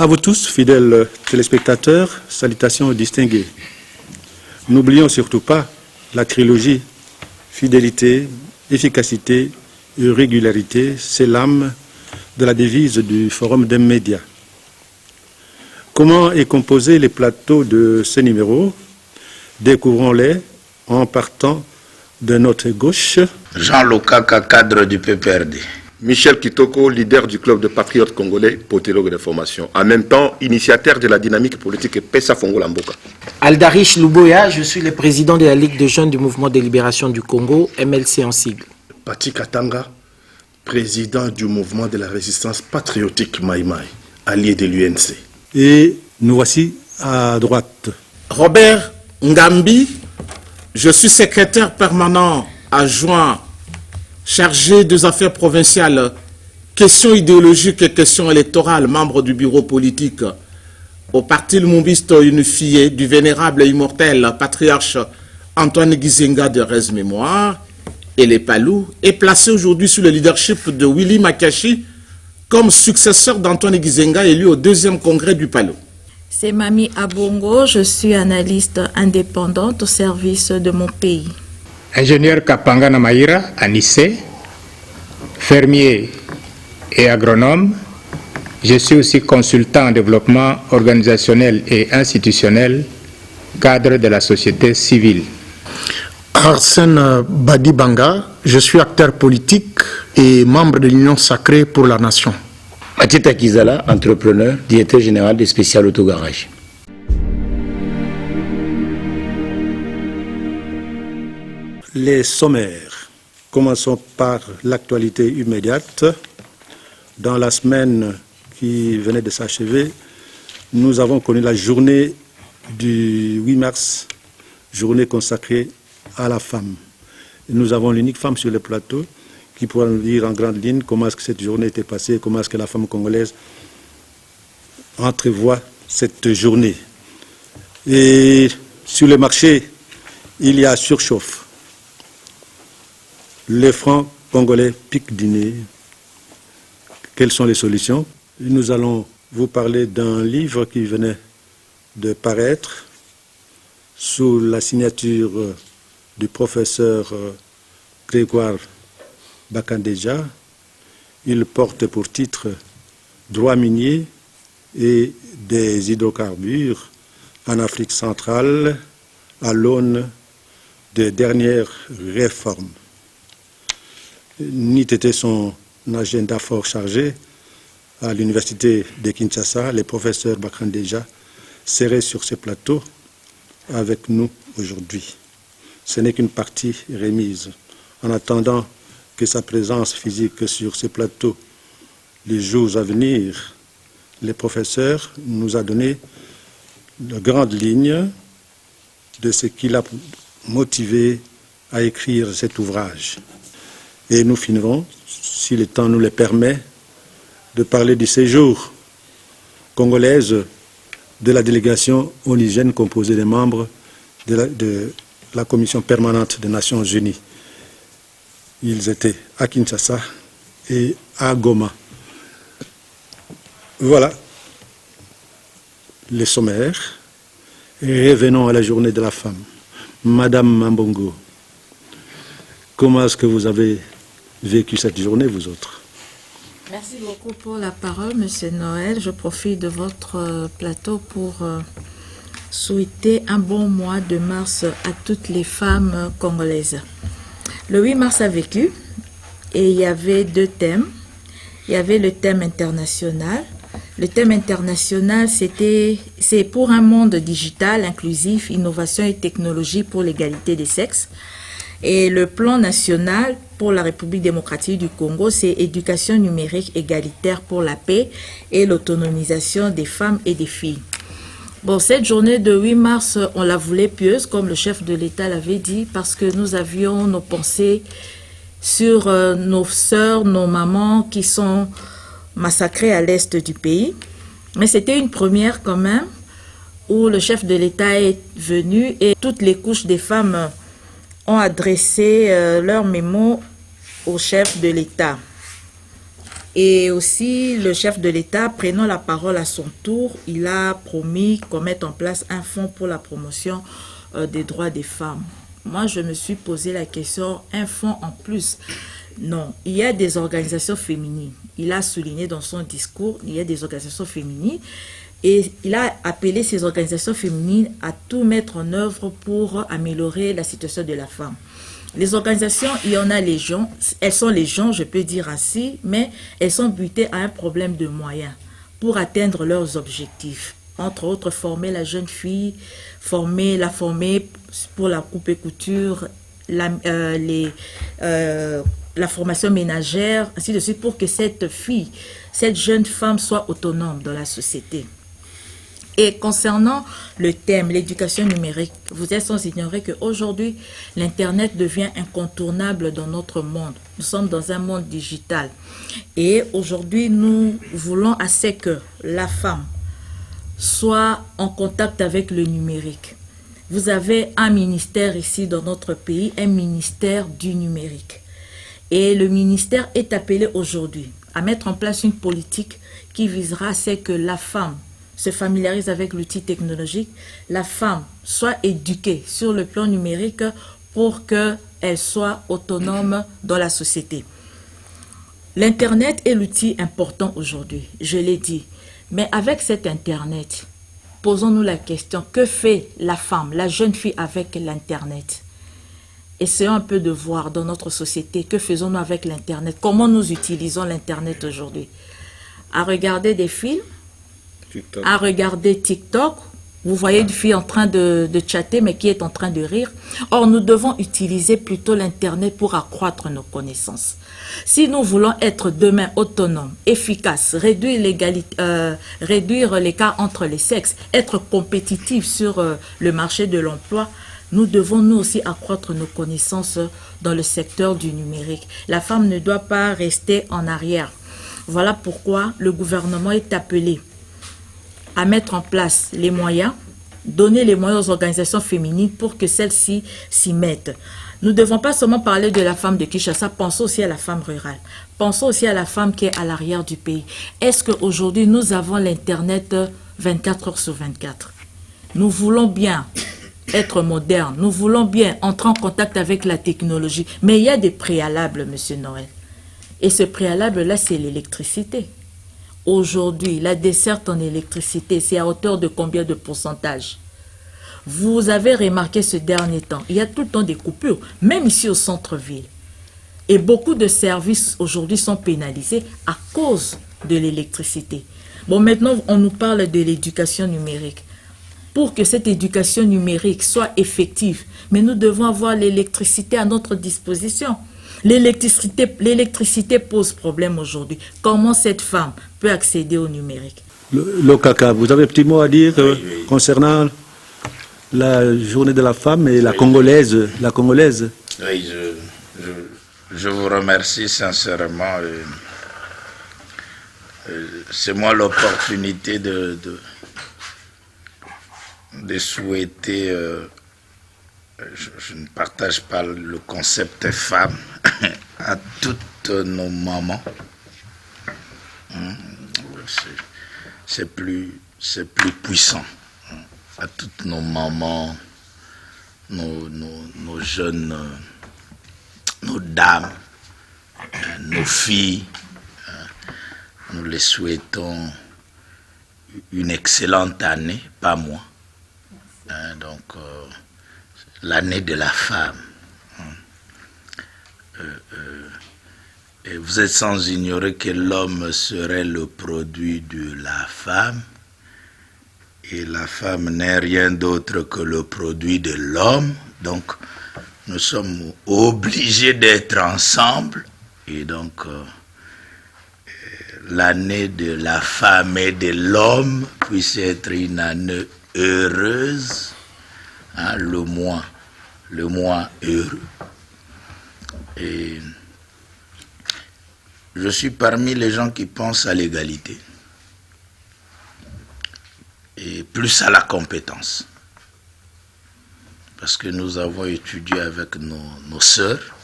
À vous tous, fidèles téléspectateurs, salutations distinguées. N'oublions surtout pas la trilogie fidélité, efficacité et régularité, c'est l'âme de la devise du Forum des médias. Comment est composé les plateaux de ce numéro? Découvrons-les en partant de notre gauche. Jean Lokaka, cadre du PPRD. Michel Kitoko, leader du club de patriotes congolais, politologue de formation. En même temps, initiateur de la dynamique politique Pesa Fongo Lamboka. Aldarich Luboya, je suis le président de la Ligue de jeunes du Mouvement de libération du Congo, MLC en sigle. Pati Katanga, président du Mouvement de la résistance patriotique Maïmaï, allié de l'UNC. Et nous voici à droite. Robert Ngambi, je suis secrétaire permanent adjoint chargé des affaires provinciales, questions idéologiques et questions électorales, membre du bureau politique au Parti Lumumbiste unifié du vénérable et immortel patriarche Antoine Gizenga de Rez Mémoire et les Palous, est placé aujourd'hui sous le leadership de Willy Makashi comme successeur d'Antoine Gizenga élu au 2e congrès du Palou. C'est Mami Abongo, je suis analyste indépendante au service de mon pays. Ingénieur Kapangana Maïra, à Nice, fermier et agronome. Je suis aussi consultant en développement organisationnel et institutionnel, cadre de la société civile. Arsène Badibanga, je suis acteur politique et membre de l'Union sacrée pour la nation. Matita Kizala, entrepreneur, directeur général des spécial autogarage. Les sommaires. Commençons par l'actualité immédiate. Dans la semaine qui venait de s'achever, nous avons connu la journée du 8 mars, journée consacrée à la femme. Nous avons l'unique femme sur le plateau qui pourra nous dire en grande ligne comment est-ce que cette journée était passée, comment est-ce que la femme congolaise entrevoit cette journée. Et sur le marché, il y a surchauffe. Les francs congolais piquent du nez. Quelles sont les solutions? Nous allons vous parler d'un livre qui venait de paraître sous la signature du professeur Grégoire Bakandeja. Il porte pour titre « Droits miniers et des hydrocarbures en Afrique centrale à l'aune des dernières réformes ». N'eût été son agenda fort chargé, à l'université de Kinshasa, les professeurs Bakandeja seraient sur ce plateau avec nous aujourd'hui. Ce n'est qu'une partie remise. En attendant que sa présence physique sur ce plateau les jours à venir, les professeurs nous a donné de grandes lignes de ce qui l'a motivé à écrire cet ouvrage. Et nous finirons, si le temps nous le permet, de parler du séjour congolaise de la délégation onusienne composée des membres de la Commission permanente des Nations Unies. Ils étaient à Kinshasa et à Goma. Voilà les sommaires. Et revenons à la journée de la femme. Madame Mambongo, comment est-ce que vous avez vécu cette journée, vous autres? Merci beaucoup pour la parole, Monsieur Noël. Je profite de votre plateau pour souhaiter un bon mois de mars à toutes les femmes congolaises. Le 8 mars a vécu et il y avait 2 thèmes. Il y avait le thème international. Le thème international, c'est pour un monde digital, inclusif, innovation et technologie pour l'égalité des sexes. Et le plan national pour la République démocratique du Congo, c'est éducation numérique égalitaire pour la paix et l'autonomisation des femmes et des filles. Bon, cette journée de 8 mars, on la voulait pieuse, comme le chef de l'État l'avait dit, parce que nous avions nos pensées sur nos sœurs, nos mamans qui sont massacrées à l'est du pays. Mais c'était une première quand même, où le chef de l'État est venu et toutes les couches des femmes ont adressé leur mémo au chef de l'État. Et aussi, le chef de l'État, prenant la parole à son tour, il a promis qu'on mette en place un fonds pour la promotion des droits des femmes. Moi, je me suis posé la question, un fonds en plus? Non, il y a des organisations féminines. Il a souligné dans son discours, il y a des organisations féminines. Et il a appelé ces organisations féminines à tout mettre en œuvre pour améliorer la situation de la femme. Les organisations, il y en a légion, elles sont légion, je peux dire ainsi, mais elles sont butées à un problème de moyens pour atteindre leurs objectifs. Entre autres, former la jeune fille, la former pour la coupe et couture, la formation ménagère, ainsi de suite, pour que cette fille, cette jeune femme soit autonome dans la société. Et concernant le thème, l'éducation numérique, vous êtes sans ignorer qu'aujourd'hui, l'Internet devient incontournable dans notre monde. Nous sommes dans un monde digital. Et aujourd'hui, nous voulons assez que la femme soit en contact avec le numérique. Vous avez un ministère ici dans notre pays, un ministère du numérique. Et le ministère est appelé aujourd'hui à mettre en place une politique qui visera à ce que la femme se familiarise avec l'outil technologique, la femme soit éduquée sur le plan numérique pour qu'elle soit autonome dans la société. L'Internet est l'outil important aujourd'hui, je l'ai dit. Mais avec cet Internet, posons-nous la question, que fait la femme, la jeune fille avec l'Internet? Essayons un peu de voir dans notre société, que faisons-nous avec l'Internet? Comment nous utilisons l'Internet aujourd'hui? À regarder des films, TikTok. À regarder TikTok. Vous voyez une fille en train de chatter, mais qui est en train de rire. Or, nous devons utiliser plutôt l'Internet pour accroître nos connaissances. Si nous voulons être demain autonomes, efficaces, réduire l'écart entre les sexes, être compétitifs sur le marché de l'emploi, nous devons nous aussi accroître nos connaissances dans le secteur du numérique. La femme ne doit pas rester en arrière. Voilà pourquoi le gouvernement est appelé à mettre en place les moyens, donner les moyens aux organisations féminines pour que celles-ci s'y mettent. Nous ne devons pas seulement parler de la femme de Kinshasa, pensons aussi à la femme rurale. Pensons aussi à la femme qui est à l'arrière du pays. Est-ce qu'aujourd'hui, nous avons l'Internet 24 heures sur 24? Nous voulons bien être modernes, nous voulons bien entrer en contact avec la technologie, mais il y a des préalables, Monsieur Noël. Et ce préalable-là, c'est l'électricité. Aujourd'hui, la desserte en électricité, c'est à hauteur de combien de pourcentage? Vous avez remarqué ce dernier temps, il y a tout le temps des coupures, même ici au centre-ville. Et beaucoup de services aujourd'hui sont pénalisés à cause de l'électricité. Bon, maintenant, on nous parle de l'éducation numérique. Pour que cette éducation numérique soit effective, mais nous devons avoir l'électricité à notre disposition. L'électricité pose problème aujourd'hui. Comment cette femme peut accéder au numérique? Le Kaka, vous avez un petit mot à dire concernant la journée de la femme et la Congolaise. Oui, je vous remercie sincèrement. C'est moi l'opportunité de souhaiter... je ne partage pas le concept femme à toutes nos mamans. C'est plus puissant. À toutes nos mamans, nos jeunes, nos dames, nos filles. Nous les souhaitons une excellente année, pas moi. Donc, l'année de la femme. Et vous êtes sans ignorer que l'homme serait le produit de la femme, et la femme n'est rien d'autre que le produit de l'homme. Donc, nous sommes obligés d'être ensemble, et donc l'année de la femme et de l'homme puisse être une année heureuse, hein, le mois heureux. Et je suis parmi les gens qui pensent à l'égalité et plus à la compétence, parce que nous avons étudié avec nos sœurs.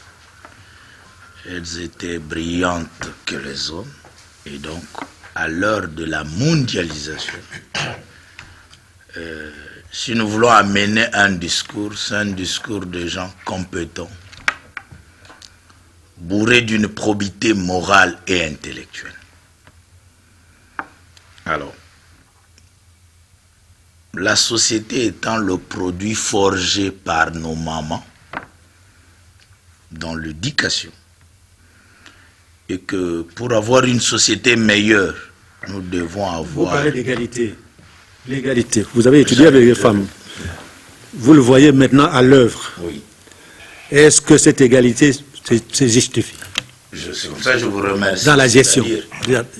Elles étaient brillantes que les hommes, Et donc, à l'heure de la mondialisation, si nous voulons amener un discours, c'est un discours de gens compétents, bourrés d'une probité morale et intellectuelle. Alors, la société étant le produit forgé par nos mamans dans l'éducation, et que pour avoir une société meilleure, nous devons avoir... Vous parlez d'égalité. L'égalité. Vous avez étudié avec les femmes. Vous le voyez maintenant à l'œuvre. Oui. Est-ce que cette égalité se justifie? C'est comme ça que je vous remercie. Dans la gestion.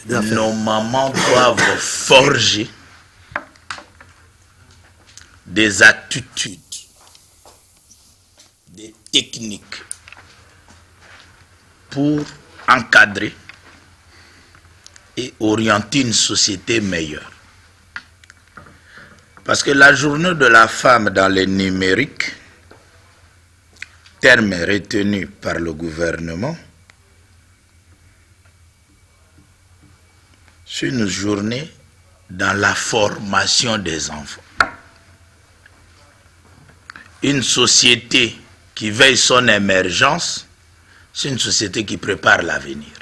Nos mamans doivent forger des attitudes, des techniques pour encadrer et orienter une société meilleure. Parce que la journée de la femme dans les numériques, terme retenu par le gouvernement, c'est une journée dans la formation des enfants. Une société qui veille son émergence, c'est une société qui prépare l'avenir.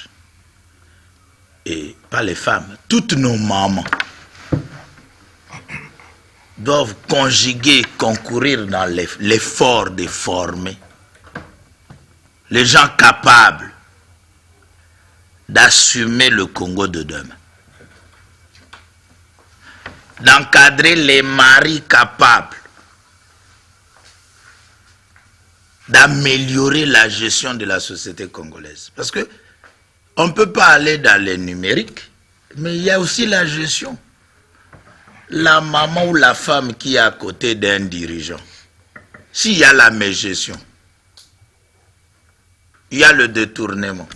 Et pas les femmes, toutes nos mamans doivent conjuguer, concourir dans l'effort de former les gens capables d'assumer le Congo de demain, d'encadrer les maris capables d'améliorer la gestion de la société congolaise. Parce que on ne peut pas aller dans les numériques, mais il y a aussi la gestion. La maman ou la femme qui est à côté d'un dirigeant, s'il y a la mégestion, il y a le détournement,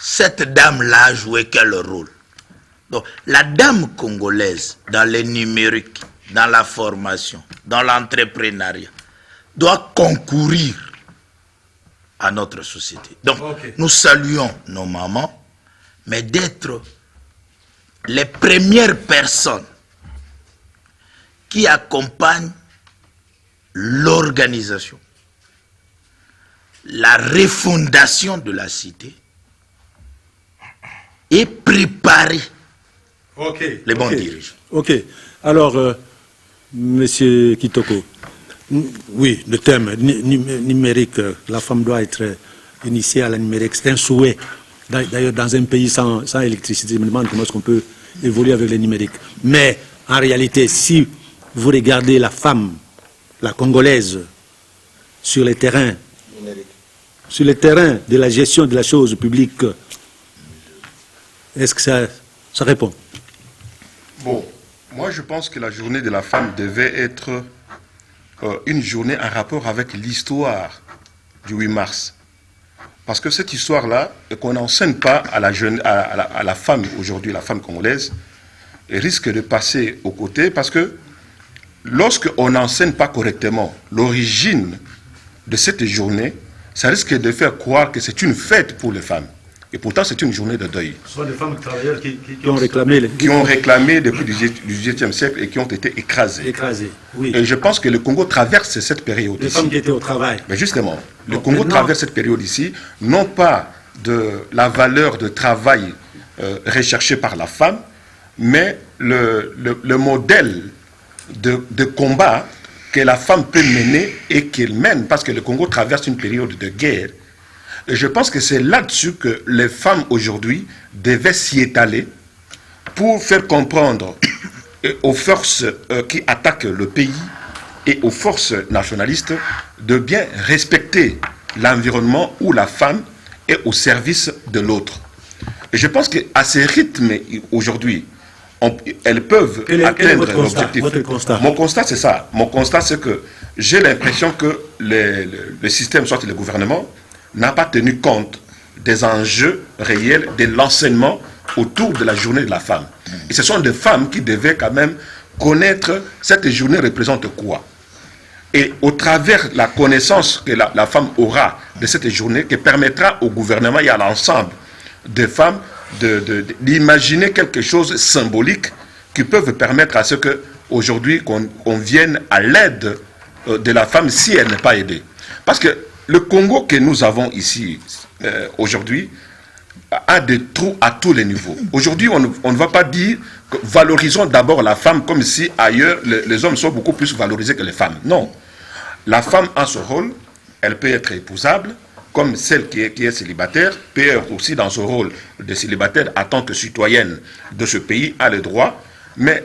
cette dame-là a joué quel rôle? Donc, la dame congolaise, dans les numériques, dans la formation, dans l'entrepreneuriat, doit concourir à notre société. Donc, nous saluons nos mamans, mais d'être les premières personnes qui accompagnent l'organisation, la refondation de la cité et préparer les bons dirigeants. Ok. Alors, Monsieur Kitoko, oui, le thème numérique, la femme doit être initiée à la numérique, c'est un souhait. D'ailleurs, dans un pays sans électricité, je me demande comment est-ce qu'on peut évoluer avec les numériques. Mais, en réalité, si vous regardez la femme, la congolaise, sur les terrains, de la gestion de la chose publique, est-ce que ça répond? Bon, moi je pense que la journée de la femme devait être une journée en rapport avec l'histoire du 8 mars. Parce que cette histoire-là, qu'on n'enseigne pas à la femme aujourd'hui, la femme congolaise, risque de passer aux côtés parce que lorsqu'on n'enseigne pas correctement l'origine de cette journée, ça risque de faire croire que c'est une fête pour les femmes. Et pourtant, c'est une journée de deuil. Ce sont des femmes travailleurs qui ont réclamé... Qui ont réclamé depuis le XVIIIe siècle et qui ont été écrasées. Écrasées, oui. Et je pense que le Congo traverse cette période ici. Les femmes qui étaient au travail. Mais justement, le Congo traverse cette période ici, non pas de la valeur de travail recherchée par la femme, mais le modèle de combat que la femme peut mener et qu'elle mène, parce que le Congo traverse une période de guerre. Et je pense que c'est là-dessus que les femmes aujourd'hui devaient s'y étaler pour faire comprendre aux forces qui attaquent le pays et aux forces nationalistes de bien respecter l'environnement où la femme est au service de l'autre. Et je pense qu'à ces rythmes aujourd'hui, elles peuvent atteindre l'objectif. Mon constat, c'est ça. Mon constat, c'est que j'ai l'impression que le système, soit le gouvernement, n'a pas tenu compte des enjeux réels de l'enseignement autour de la journée de la femme. Et ce sont des femmes qui devaient quand même connaître cette journée représente quoi. Et au travers de la connaissance que la femme aura de cette journée, qui permettra au gouvernement et à l'ensemble des femmes d'imaginer quelque chose de symbolique qui peut permettre à ce que aujourd'hui qu'on vienne à l'aide de la femme si elle n'est pas aidée. Parce que le Congo que nous avons ici aujourd'hui a des trous à tous les niveaux. Aujourd'hui, on ne va pas dire que valorisons d'abord la femme comme si ailleurs les hommes sont beaucoup plus valorisés que les femmes. Non. La femme a son rôle, elle peut être épousable, comme celle qui est célibataire, peut être aussi dans son rôle de célibataire en tant que citoyenne de ce pays, a le droit. Mais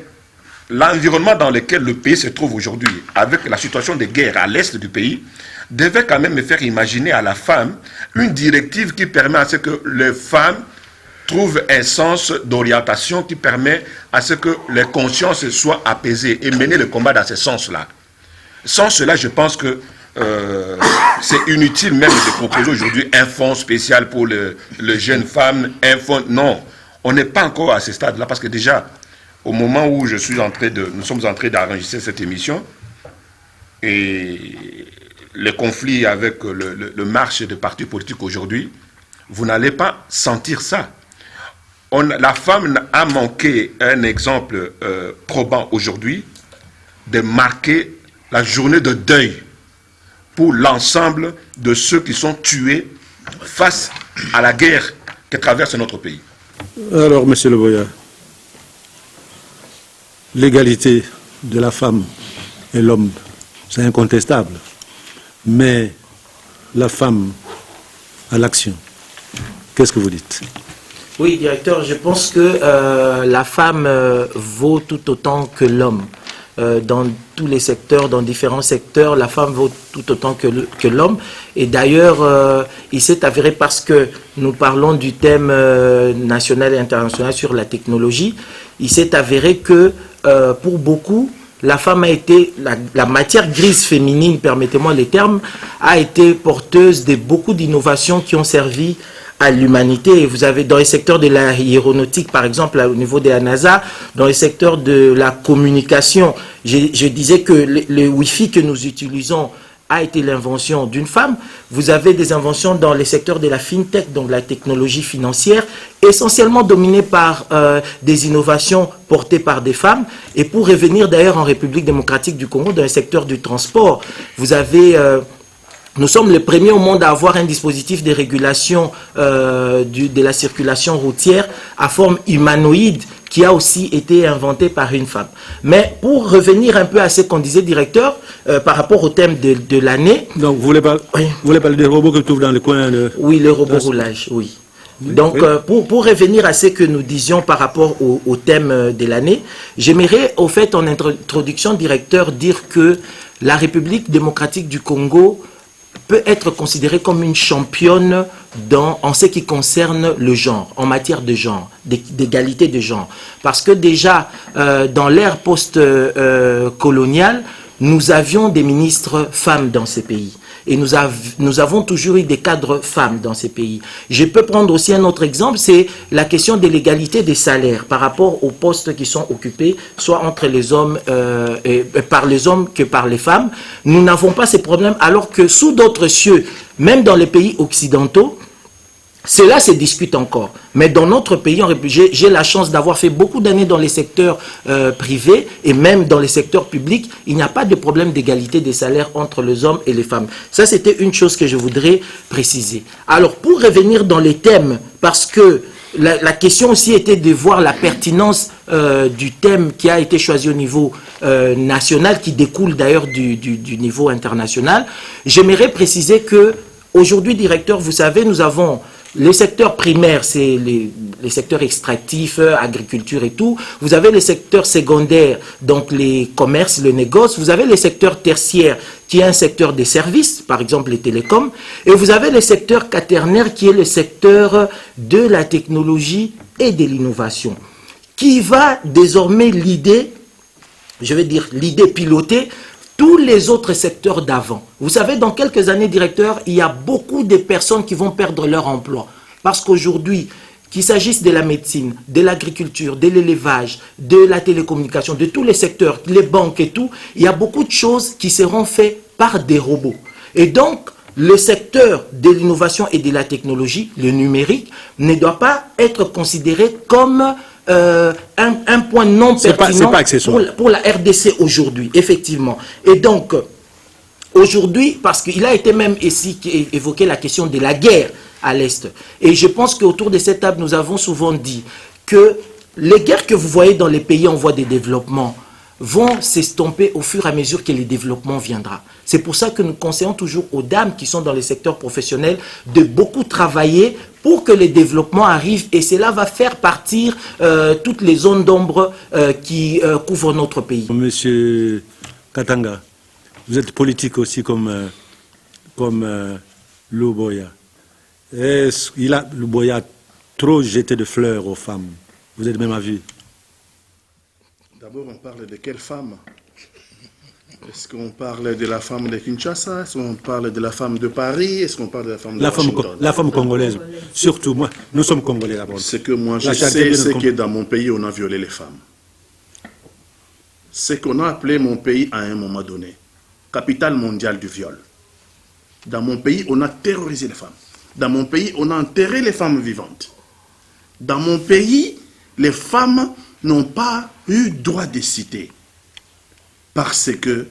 l'environnement dans lequel le pays se trouve aujourd'hui, avec la situation de guerre à l'est du pays, devait quand même me faire imaginer à la femme une directive qui permet à ce que les femmes trouvent un sens d'orientation qui permet à ce que les consciences soient apaisées et mener le combat dans ce sens-là. Sans cela, je pense que c'est inutile même de proposer aujourd'hui un fonds spécial pour les jeunes femmes, un fonds. Non, on n'est pas encore à ce stade-là parce que déjà, au moment où nous sommes en train d'enregistrer cette émission, et le conflit avec le marche des partis politiques aujourd'hui, vous n'allez pas sentir ça. La femme a manqué un exemple probant aujourd'hui de marquer la journée de deuil pour l'ensemble de ceux qui sont tués face à la guerre que traverse notre pays. Alors, Monsieur Le Boya, l'égalité de la femme et l'homme, c'est incontestable. Mais la femme à l'action, qu'est-ce que vous dites? Oui, directeur, je pense que la femme vaut tout autant que l'homme. Dans tous les secteurs, dans différents secteurs, la femme vaut tout autant que l'homme. Et d'ailleurs, il s'est avéré, parce que nous parlons du thème national et international sur la technologie, il s'est avéré que pour beaucoup, la femme a été, la matière grise féminine, permettez-moi les termes, a été porteuse de beaucoup d'innovations qui ont servi à l'humanité. Et vous avez dans les secteurs de l'aéronautique, par exemple, au niveau de la NASA, dans les secteurs de la communication, je disais que le Wi-Fi que nous utilisons a été l'invention d'une femme. Vous avez des inventions dans les secteurs de la fintech, donc la technologie financière, essentiellement dominée par des innovations portées par des femmes. Et pour revenir d'ailleurs en République démocratique du Congo, dans le secteur du transport, vous avez... nous sommes les premiers au monde à avoir un dispositif de régulation de la circulation routière à forme humanoïde qui a aussi été inventé par une femme. Mais pour revenir un peu à ce qu'on disait, directeur, par rapport au thème de l'année... Donc, vous voulez parler des robots que tu trouves dans le coin de... Oui, le robot roulage, oui. Donc, pour revenir à ce que nous disions par rapport au thème de l'année, j'aimerais, au fait, en introduction, directeur, dire que la République démocratique du Congo peut être considérée comme une championne en ce qui concerne le genre, en matière de genre, d'égalité de genre. Parce que déjà, dans l'ère post-coloniale, nous avions des ministres femmes dans ces pays. Et nous avons toujours eu des cadres femmes dans ces pays. Je peux prendre aussi un autre exemple, c'est la question de l'égalité des salaires par rapport aux postes qui sont occupés, soit entre les hommes, par les hommes que par les femmes. Nous n'avons pas ces problèmes, alors que sous d'autres cieux, même dans les pays occidentaux, cela se discute encore. Mais dans notre pays, j'ai la chance d'avoir fait beaucoup d'années dans les secteurs privés et même dans les secteurs publics. Il n'y a pas de problème d'égalité des salaires entre les hommes et les femmes. Ça, c'était une chose que je voudrais préciser. Alors, pour revenir dans les thèmes, parce que la question aussi était de voir la pertinence du thème qui a été choisi au niveau national, qui découle d'ailleurs du niveau international, j'aimerais préciser que aujourd'hui, directeur, vous savez, nous avons... Les secteurs primaires, c'est les secteurs extractifs, agriculture et tout. Vous avez les secteurs secondaires, donc les commerces, le négoce. Vous avez les secteurs tertiaires, qui est un secteur des services, par exemple les télécoms. Et vous avez le secteur quaternaire, qui est le secteur de la technologie et de l'innovation, qui va désormais l'idée, je vais dire l'idée pilotée, tous les autres secteurs d'avant. Vous savez, dans quelques années, directeur, il y a beaucoup de personnes qui vont perdre leur emploi. Parce qu'aujourd'hui, qu'il s'agisse de la médecine, de l'agriculture, de l'élevage, de la télécommunication, de tous les secteurs, les banques et tout, il y a beaucoup de choses qui seront faites par des robots. Et donc, le secteur de l'innovation et de la technologie, le numérique, ne doit pas être considéré comme un point non pertinent pour la RDC aujourd'hui, effectivement. Et donc, aujourd'hui, parce qu'il a été même ici évoqué la question de la guerre à l'Est. Et je pense qu'autour de cette table, nous avons souvent dit que les guerres que vous voyez dans les pays en voie de développement vont s'estomper au fur et à mesure que le développement viendra. C'est pour ça que nous conseillons toujours aux dames qui sont dans les secteurs professionnels de beaucoup travailler pour que le développement arrive, et cela va faire partir toutes les zones d'ombre qui couvrent notre pays. Monsieur Katanga, vous êtes politique aussi comme Louboya. Louboya a trop jeté de fleurs aux femmes. Vous êtes même à vue. D'abord, on parle de quelle femme? Est-ce qu'on parle de la femme de Kinshasa? Est-ce qu'on parle de la femme de Paris? Est-ce qu'on parle de la femme de Washington? La femme congolaise. Surtout, moi, nous sommes congolais d'abord. Ce que moi je sais, c'est que dans mon pays, on a violé les femmes. C'est qu'on a appelé mon pays à un moment donné capitale mondiale du viol. Dans mon pays, on a terrorisé les femmes. Dans mon pays, on a enterré les femmes vivantes. Dans mon pays, les femmes n'ont pas eu droit de citer parce que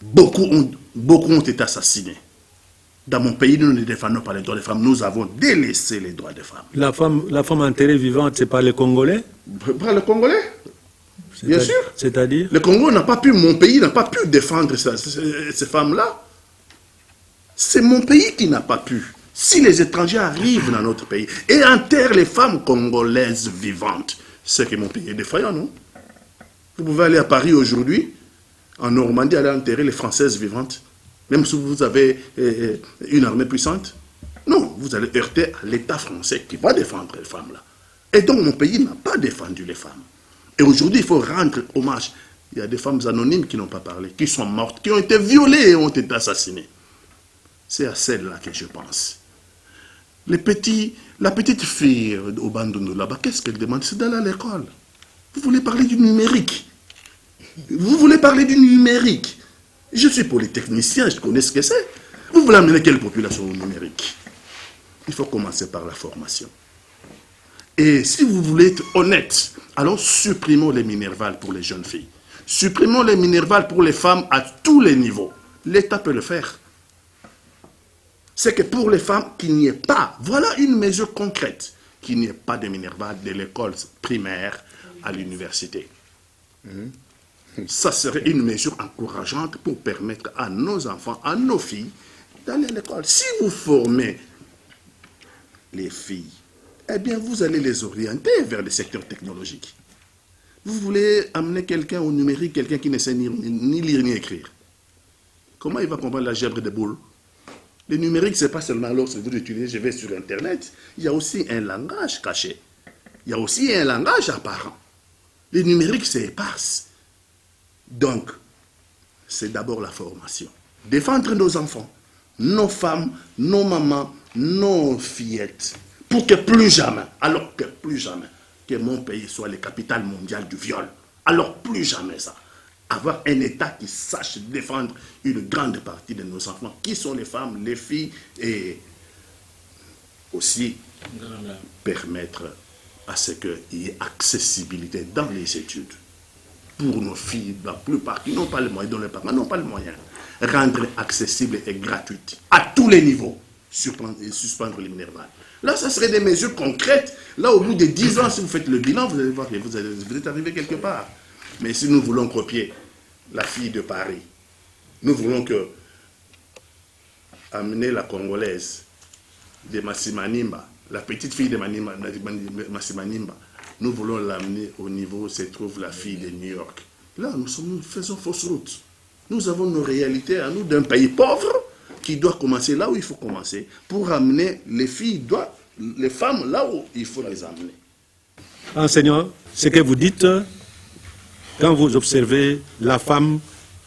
beaucoup ont été assassinés. Dans mon pays, nous ne défendons pas les droits des femmes. Nous avons délaissé les droits des femmes. La femme enterrée vivante, c'est par les Congolais? Par les Congolais? Bien sûr. C'est-à-dire? Le Congo n'a pas pu, mon pays n'a pas pu défendre ces femmes-là. C'est mon pays qui n'a pas pu. Si les étrangers arrivent dans notre pays et enterrent les femmes congolaises vivantes, c'est que mon pays est défaillant, non? Vous pouvez aller à Paris aujourd'hui, en Normandie, aller enterrer les Françaises vivantes, même si vous avez une armée puissante. Non, vous allez heurter à l'État français qui va défendre les femmes-là. Et donc mon pays n'a pas défendu les femmes. Et aujourd'hui, il faut rendre hommage. Il y a des femmes anonymes qui n'ont pas parlé, qui sont mortes, qui ont été violées et ont été assassinées. C'est à celle-là que je pense. La petite fille au Bandundu là-bas, qu'est-ce qu'elle demande? C'est d'aller à l'école. Vous voulez parler du numérique? Vous voulez parler du numérique? Je suis polytechnicien, je connais ce que c'est. Vous voulez amener quelle population au numérique? Il faut commencer par la formation. Et si vous voulez être honnête, alors supprimons les minervales pour les jeunes filles. Supprimons les minervales pour les femmes à tous les niveaux. L'État peut le faire. C'est que pour les femmes, qu'il n'y ait pas, voilà une mesure concrète, qu'il n'y ait pas de minerval de l'école primaire à l'université. Ça serait une mesure encourageante pour permettre à nos enfants, à nos filles, d'aller à l'école. Si vous formez les filles, eh bien vous allez les orienter vers le secteur technologique. Vous voulez amener quelqu'un au numérique, quelqu'un qui ne sait ni lire ni écrire. Comment il va comprendre l'algèbre des boules? Le numérique, ce n'est pas seulement lorsque vous utilisez, je vais sur Internet. Il y a aussi un langage caché. Il y a aussi un langage apparent. Le numérique, c'est éparse. Donc, c'est d'abord la formation. Défendre nos enfants, nos femmes, nos mamans, nos fillettes, pour que plus jamais, alors que plus jamais, que mon pays soit la capitale mondiale du viol. Alors plus jamais ça. Avoir un État qui sache défendre une grande partie de nos enfants, qui sont les femmes, les filles, et aussi permettre à ce qu'il y ait accessibilité dans les études. Pour nos filles, la plupart qui n'ont pas les moyens, dont les parents n'ont pas les moyens, rendre accessible et gratuite à tous les niveaux, suspendre les minervales. Là, ça serait des mesures concrètes. Là, au bout de 10 ans, si vous faites le bilan, vous allez voir que vous êtes arrivé quelque part. Mais si nous voulons copier la fille de Paris, nous voulons amener la Congolaise de Massimanimba, la petite fille de Massimanimba, nous voulons l'amener au niveau où se trouve la fille de New York. Là, nous faisons fausse route. Nous avons nos réalités à nous d'un pays pauvre qui doit commencer là où il faut commencer pour amener les filles, les femmes là où il faut les amener. Enseignant, ce que vous dites, quand vous observez la femme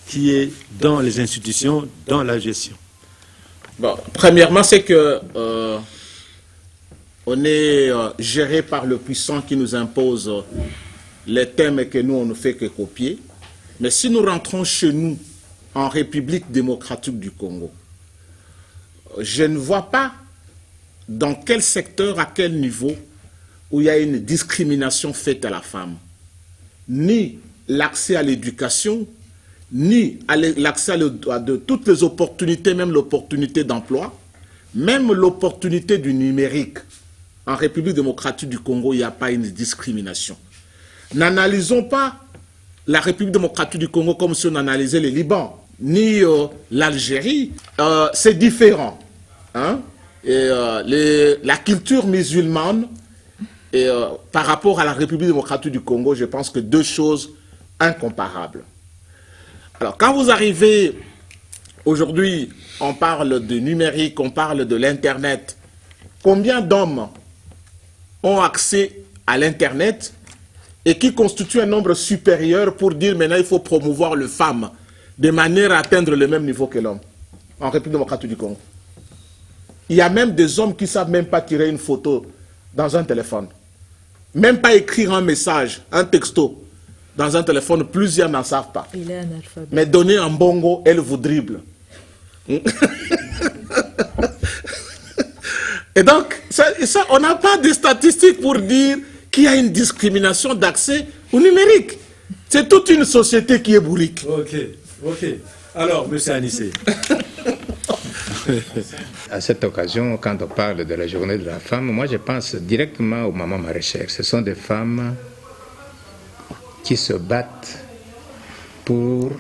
qui est dans les institutions, dans la gestion? Bon, premièrement, c'est que on est géré par le puissant qui nous impose les thèmes que nous, on ne fait que copier. Mais si nous rentrons chez nous, en République démocratique du Congo, je ne vois pas dans quel secteur, à quel niveau, où il y a une discrimination faite à la femme. Ni l'accès à l'éducation, ni l'accès à de toutes les opportunités, même l'opportunité d'emploi, même l'opportunité du numérique. En République démocratique du Congo, il n'y a pas une discrimination. N'analysons pas la République démocratique du Congo comme si on analysait le Liban, ni l'Algérie. C'est différent. Hein? Et, la culture musulmane, par rapport à la République démocratique du Congo, je pense que deux choses incomparables. Alors, quand vous arrivez, aujourd'hui, on parle de numérique, on parle de l'Internet. Combien d'hommes ont accès à l'Internet et qui constitue un nombre supérieur pour dire maintenant il faut promouvoir les femmes de manière à atteindre le même niveau que l'homme en République démocratique du Congo. Il y a même des hommes qui ne savent même pas tirer une photo dans un téléphone. Même pas écrire un message, un texto dans un téléphone, plusieurs n'en savent pas. Il est analphabète. Mais donner un bongo, elle vous dribble. Et donc, on n'a pas de statistiques pour dire qu'il y a une discrimination d'accès au numérique. C'est toute une société qui est bourrique. Ok. Alors, M. Anissé. À cette occasion, quand on parle de la journée de la femme, moi je pense directement aux mamans maraîchères. Ce sont des femmes qui se battent pour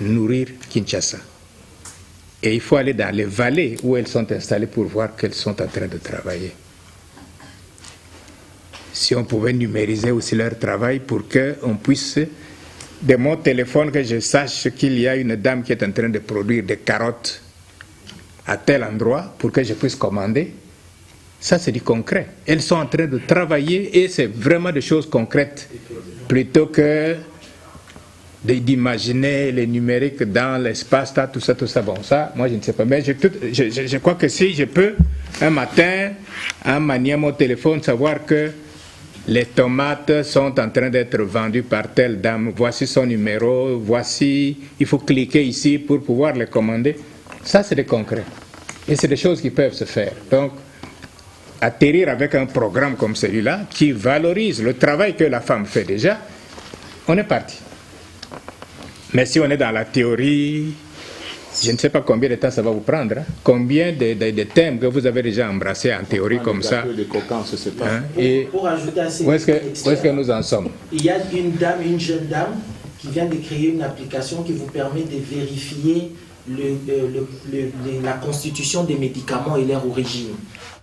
nourrir Kinshasa. Et il faut aller dans les vallées où elles sont installées pour voir qu'elles sont en train de travailler. Si on pouvait numériser aussi leur travail pour qu'on puisse, de mon téléphone, que je sache qu'il y a une dame qui est en train de produire des carottes à tel endroit pour que je puisse commander, ça c'est du concret. Elles sont en train de travailler et c'est vraiment des choses concrètes plutôt que d'imaginer les numériques dans l'espace, tout ça, bon, ça, moi je ne sais pas. Mais je crois que si je peux, un matin, en maniant mon téléphone, savoir que les tomates sont en train d'être vendues par telle dame, voici son numéro, voici, il faut cliquer ici pour pouvoir les commander, ça c'est des concrets. Et c'est des choses qui peuvent se faire. Donc, atterrir avec un programme comme celui-là, qui valorise le travail que la femme fait déjà, on est parti. Mais si on est dans la théorie, je ne sais pas combien de temps ça va vous prendre. Hein? Combien de thèmes que vous avez déjà embrassés en théorie comme ça. Hein? Et pour ajouter à ces où est-ce que nous en sommes? Il y a une jeune dame qui vient de créer une application qui vous permet de vérifier la constitution des médicaments et leur origine.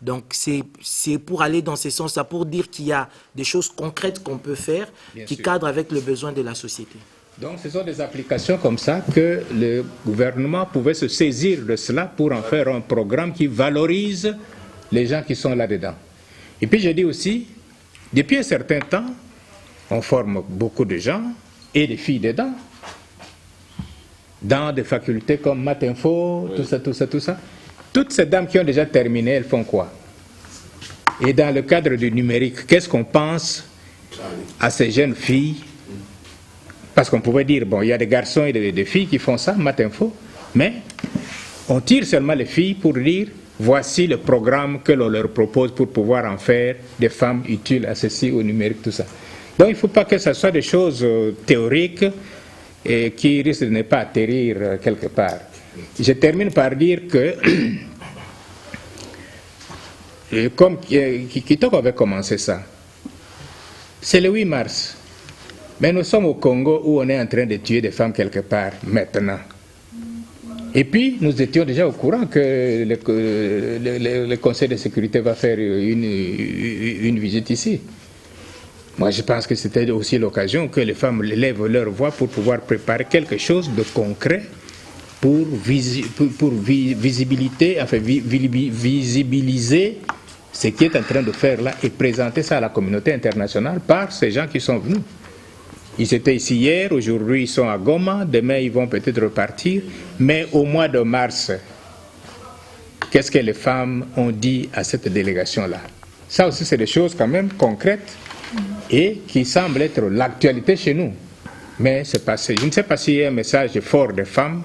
Donc c'est pour aller dans ce sens-là, pour dire qu'il y a des choses concrètes qu'on peut faire qui cadrent avec le besoin de la société. Donc ce sont des applications comme ça que le gouvernement pouvait se saisir de cela pour en faire un programme qui valorise les gens qui sont là-dedans. Et puis je dis aussi, depuis un certain temps, on forme beaucoup de gens et des filles dedans, dans des facultés comme Matinfo, tout ça. Toutes ces dames qui ont déjà terminé, elles font quoi? Et dans le cadre du numérique, qu'est-ce qu'on pense à ces jeunes filles? Parce qu'on pouvait dire, bon, il y a des garçons et des filles qui font ça, Matinfo, mais on tire seulement les filles pour dire, voici le programme que l'on leur propose pour pouvoir en faire des femmes utiles à ceci, au numérique, tout ça. Donc il ne faut pas que ce soit des choses théoriques et qui risquent de ne pas atterrir quelque part. Je termine par dire que, comme Kitoko avait commencé ça, c'est le 8 mars. Mais nous sommes au Congo où on est en train de tuer des femmes quelque part maintenant. Et puis, nous étions déjà au courant que le Conseil de sécurité va faire une visite ici. Moi, je pense que c'était aussi l'occasion que les femmes lèvent leur voix pour pouvoir préparer quelque chose de concret pour visibiliser ce qui est en train de faire là et présenter ça à la communauté internationale par ces gens qui sont venus. Ils étaient ici hier, aujourd'hui ils sont à Goma, demain ils vont peut-être repartir, mais au mois de mars, qu'est-ce que les femmes ont dit à cette délégation-là? Ça aussi c'est des choses quand même concrètes et qui semblent être l'actualité chez nous. Mais c'est passé. Je ne sais pas si un message fort des femmes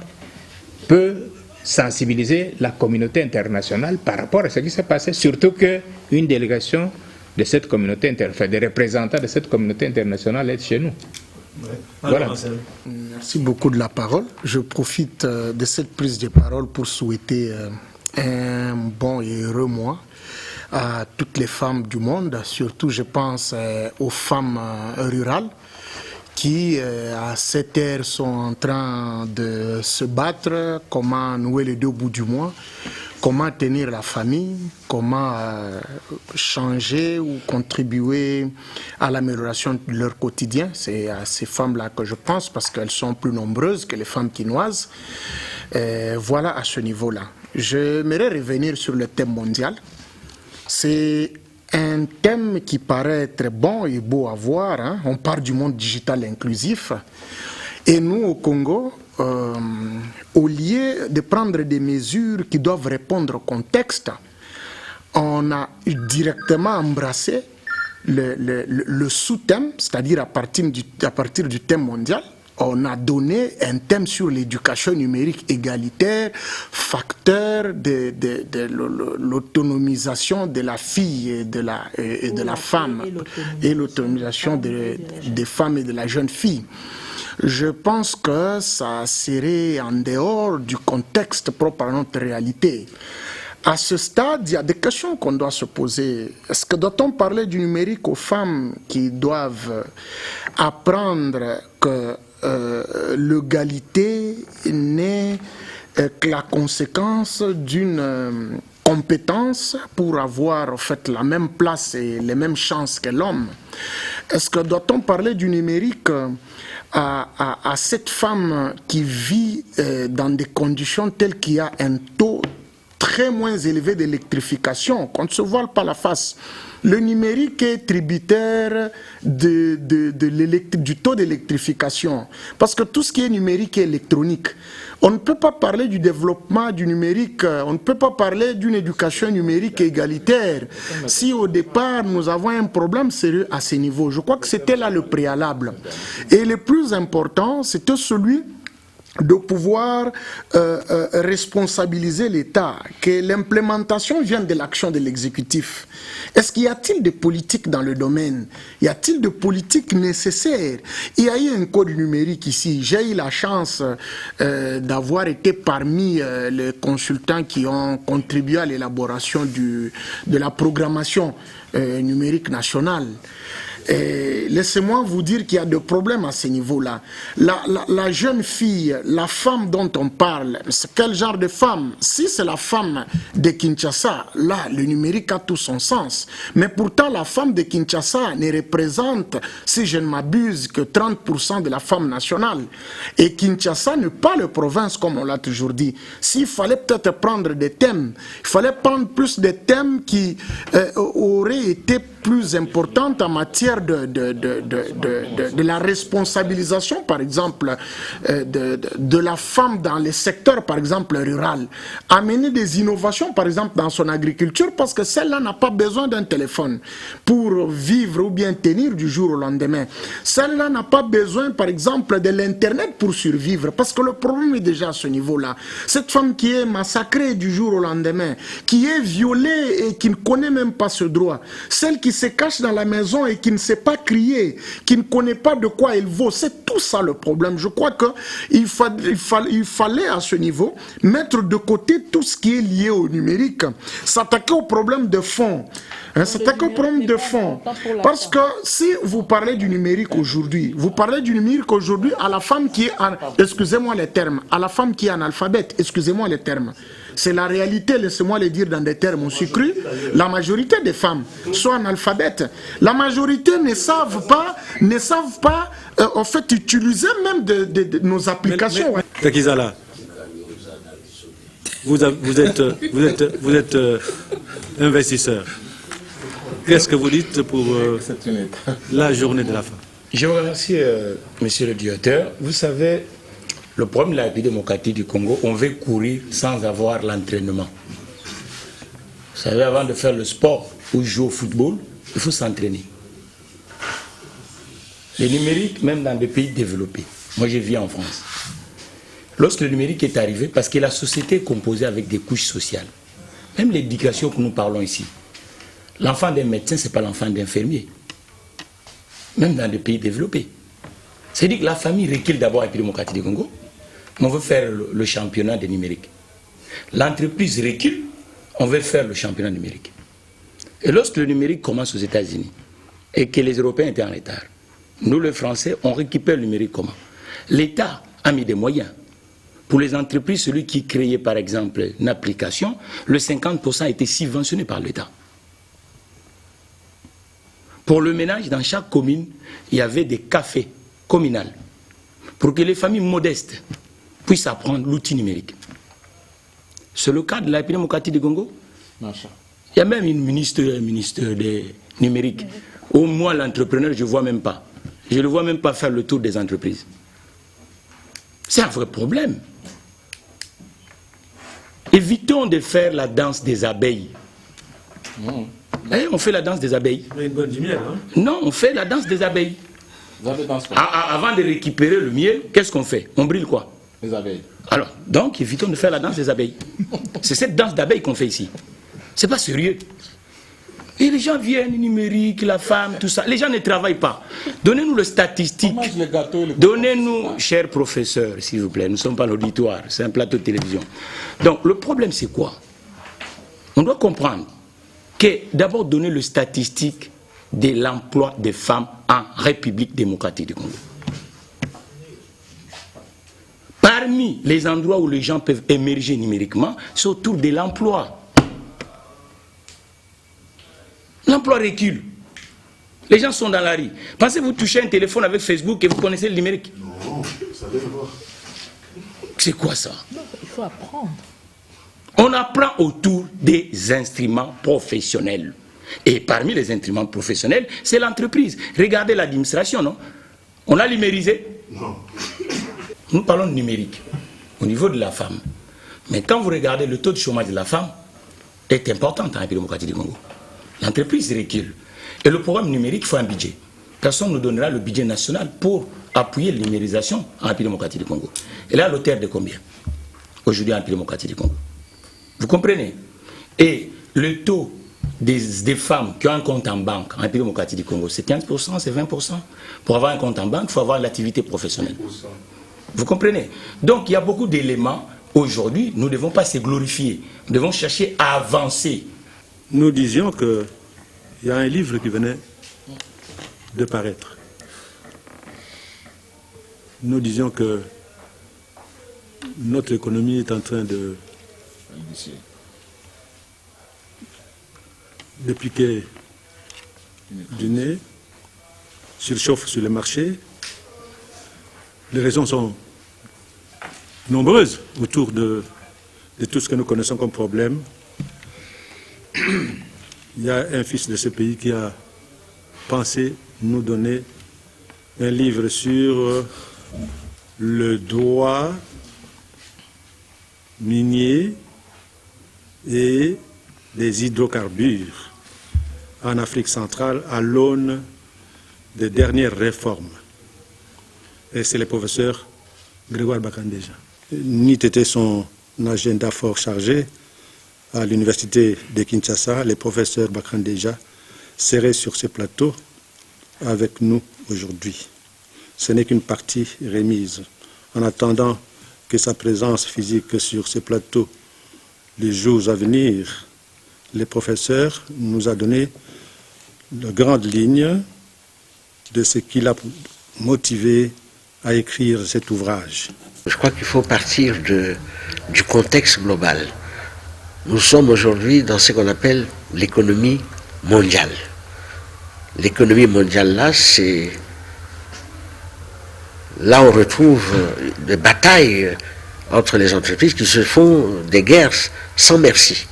peut sensibiliser la communauté internationale par rapport à ce qui s'est passé, surtout qu'une délégation de cette communauté internationale, des représentants de cette communauté internationale est chez nous. Ouais. Voilà. Merci beaucoup de la parole. Je profite de cette prise de parole pour souhaiter un bon et heureux mois à toutes les femmes du monde, surtout je pense aux femmes rurales qui à cette ère sont en train de se battre, comment nouer les deux bouts du mois, comment tenir la famille, comment changer ou contribuer à l'amélioration de leur quotidien. C'est à ces femmes-là que je pense parce qu'elles sont plus nombreuses que les femmes quinoises. Voilà à ce niveau-là. J'aimerais revenir sur le thème mondial. C'est un thème qui paraît très bon et beau à voir. Hein. On parle du monde digital inclusif. Et nous, au Congo, au lieu de prendre des mesures qui doivent répondre au contexte, on a directement embrassé le sous-thème, c'est-à-dire à partir du thème mondial. On a donné un thème sur l'éducation numérique égalitaire, facteur de l'autonomisation de la fille et de la femme, et l'autonomisation des femmes et de la jeune fille. Je pense que ça serait en dehors du contexte propre à notre réalité. À ce stade, il y a des questions qu'on doit se poser. Est-ce que doit-on parler du numérique aux femmes qui doivent apprendre que l'égalité n'est que la conséquence d'une compétence pour avoir en fait la même place et les mêmes chances que l'homme? Est-ce que doit-on parler du numérique à cette femme qui vit dans des conditions telles qu'il y a un taux très moins élevé d'électrification, qu'on ne se voile pas la face? Le numérique est tributaire du taux d'électrification. Parce que tout ce qui est numérique est électronique. On ne peut pas parler du développement du numérique, on ne peut pas parler d'une éducation numérique égalitaire si au départ nous avons un problème sérieux à ce niveau. Je crois que c'était là le préalable. Et le plus important, c'était celui de pouvoir responsabiliser l'État, que l'implémentation vienne de l'action de l'exécutif. Est-ce qu'il y a-t-il des politiques dans le domaine? Y a-t-il des politiques nécessaires? Il y a eu un code numérique ici. J'ai eu la chance d'avoir été parmi les consultants qui ont contribué à l'élaboration de la programmation numérique nationale. Laissez-moi vous dire qu'il y a des problèmes à ce niveau-là. La jeune fille, la femme dont on parle, c'est quel genre de femme? Si c'est la femme de Kinshasa, là, le numérique a tout son sens. Mais pourtant, la femme de Kinshasa ne représente, si je ne m'abuse, que 30% de la femme nationale. Et Kinshasa n'est pas la province, comme on l'a toujours dit. S'il fallait peut-être prendre des thèmes, il fallait prendre plus de thèmes qui auraient été plus importantes en matière de la responsabilisation, par exemple, de la femme dans les secteurs, par exemple, rural. Amener des innovations, par exemple, dans son agriculture, parce que celle-là n'a pas besoin d'un téléphone pour vivre ou bien tenir du jour au lendemain. Celle-là n'a pas besoin, par exemple, de l'Internet pour survivre, parce que le problème est déjà à ce niveau-là. Cette femme qui est massacrée du jour au lendemain, qui est violée et qui ne connaît même pas ce droit, celle qui se cache dans la maison et qui ne sait pas crier, qui ne connaît pas de quoi elle vaut, c'est tout ça le problème. Je crois qu'il fallait à ce niveau mettre de côté tout ce qui est lié au numérique, s'attaquer au problème de fond. S'attaquer au problème de fond. Parce que si vous parlez du numérique aujourd'hui, vous parlez du numérique aujourd'hui à la femme qui est, excusez-moi les termes, à la femme qui est analphabète, excusez-moi les termes. C'est la réalité, laissez-moi le dire dans des termes aussi crus. La majorité des femmes sont analphabètes. La majorité ne savent pas en fait, utiliser même de nos applications. Takizala, vous êtes investisseur. Qu'est-ce que vous dites pour la journée de la femme? Je vous remercie, monsieur le directeur. Vous savez, le problème de la République démocratique du Congo, on veut courir sans avoir l'entraînement. Vous savez, avant de faire le sport ou jouer au football, il faut s'entraîner. Le numérique, même dans des pays développés. Moi, je vis en France. Lorsque le numérique est arrivé, parce que la société est composée avec des couches sociales, même l'éducation que nous parlons ici, l'enfant d'un médecin, ce n'est pas l'enfant d'un fermier, même dans des pays développés. C'est-à-dire que la famille recule d'abord avec la démocratie du Congo, mais on veut faire le championnat du numérique. L'entreprise recule, on veut faire le championnat numérique. Et lorsque le numérique commence aux États-Unis, et que les Européens étaient en retard, nous les Français, on récupère le numérique comment? L'État a mis des moyens. Pour les entreprises, celui qui créait par exemple une application, le 50% a été subventionné par l'État. Pour le ménage, dans chaque commune, il y avait des cafés communaux pour que les familles modestes puissent apprendre l'outil numérique. C'est le cas de la République démocratique du Congo. Il y a même une ministre des numériques. Au moins l'entrepreneur, je ne vois même pas. Je ne le vois même pas faire le tour des entreprises. C'est un vrai problème. Évitons de faire la danse des abeilles. On fait la danse des abeilles. Une bonne du miel, hein? Non, on fait la danse des abeilles. Avant de récupérer le miel, qu'est-ce qu'on fait? On brûle quoi? Les abeilles. Alors, donc, évitons de faire la danse des abeilles. C'est cette danse d'abeilles qu'on fait ici. C'est pas sérieux. Et les gens viennent, numérique, la femme, tout ça. Les gens ne travaillent pas. Donnez-nous les statistiques. Donnez-nous, cher professeur, s'il vous plaît. Nous ne sommes pas l'auditoire, c'est un plateau de télévision. Donc, le problème, c'est quoi? On doit comprendre que d'abord donner les statistiques de l'emploi des femmes en République démocratique du Congo. Parmi les endroits où les gens peuvent émerger numériquement, c'est autour de l'emploi. L'emploi recule. Les gens sont dans la rue. Pensez vous touchez un téléphone avec Facebook et vous connaissez le numérique? Non, ça vient de voir. C'est quoi ça? Il faut apprendre. On apprend autour des instruments professionnels. Et parmi les instruments professionnels, c'est l'entreprise. Regardez l'administration, non? On a numérisé? Non. Nous parlons de numérique au niveau de la femme. Mais quand vous regardez le taux de chômage de la femme est important en République démocratique du Congo. L'entreprise recule. Et le programme numérique, il faut un budget. Personne nous donnera le budget national pour appuyer la numérisation en République démocratique du Congo. Et là, l'auteur de combien? Aujourd'hui en République démocratique du Congo. Vous comprenez? Et le taux des femmes qui ont un compte en banque en République démocratique du Congo, c'est 15%, c'est 20%. Pour avoir un compte en banque, il faut avoir l'activité professionnelle. Vous comprenez? Donc, il y a beaucoup d'éléments. Aujourd'hui, nous ne devons pas se glorifier. Nous devons chercher à avancer. Nous disions qu'il y a un livre qui venait de paraître. Nous disions que notre économie est en train de piquer du nez, surchauffe sur le marché. Les raisons sont nombreuses autour de tout ce que nous connaissons comme problème. Il y a un fils de ce pays qui a pensé nous donner un livre sur le droit minier et des hydrocarbures en Afrique centrale à l'aune des dernières réformes. Et c'est le professeur Grégoire Bakandeja. N'eût été son agenda fort chargé, à l'université de Kinshasa, le professeur Bakandeja serait sur ce plateau avec nous aujourd'hui. Ce n'est qu'une partie remise. En attendant que sa présence physique sur ce plateau les jours à venir, le professeur nous a donné de grandes lignes de ce qui l'a motivé à écrire cet ouvrage. Je crois qu'il faut partir du contexte global. Nous sommes aujourd'hui dans ce qu'on appelle l'économie mondiale. L'économie mondiale, là, c'est... Là, on retrouve des batailles entre les entreprises qui se font des guerres sans merci.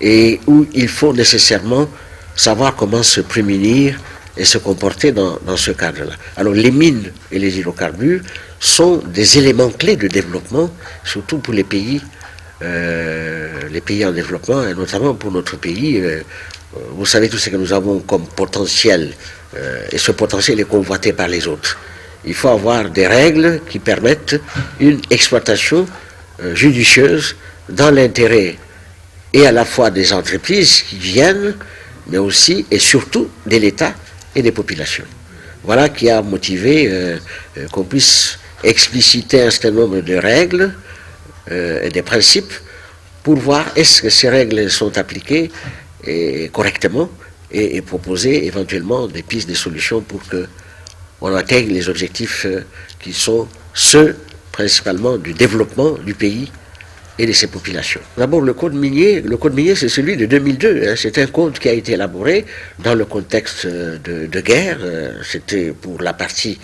Et où il faut nécessairement savoir comment se prémunir et se comporter dans ce cadre-là. Alors, les mines et les hydrocarbures sont des éléments clés de développement, surtout pour les pays en développement, et notamment pour notre pays. Vous savez tout ce que nous avons comme potentiel, et ce potentiel est convoité par les autres. il faut avoir des règles qui permettent une exploitation judicieuse dans l'intérêt et à la fois des entreprises qui viennent, mais aussi et surtout de l'État et des populations. Voilà qui a motivé qu'on puisse expliciter un certain nombre de règles et des principes pour voir est-ce que ces règles sont appliquées correctement et proposer éventuellement des pistes de solutions pour qu'on atteigne les objectifs qui sont ceux principalement du développement du pays et de ses populations. D'abord, le code minier c'est celui de 2002. Hein. C'est un code qui a été élaboré dans le contexte de guerre. C'était pour la partie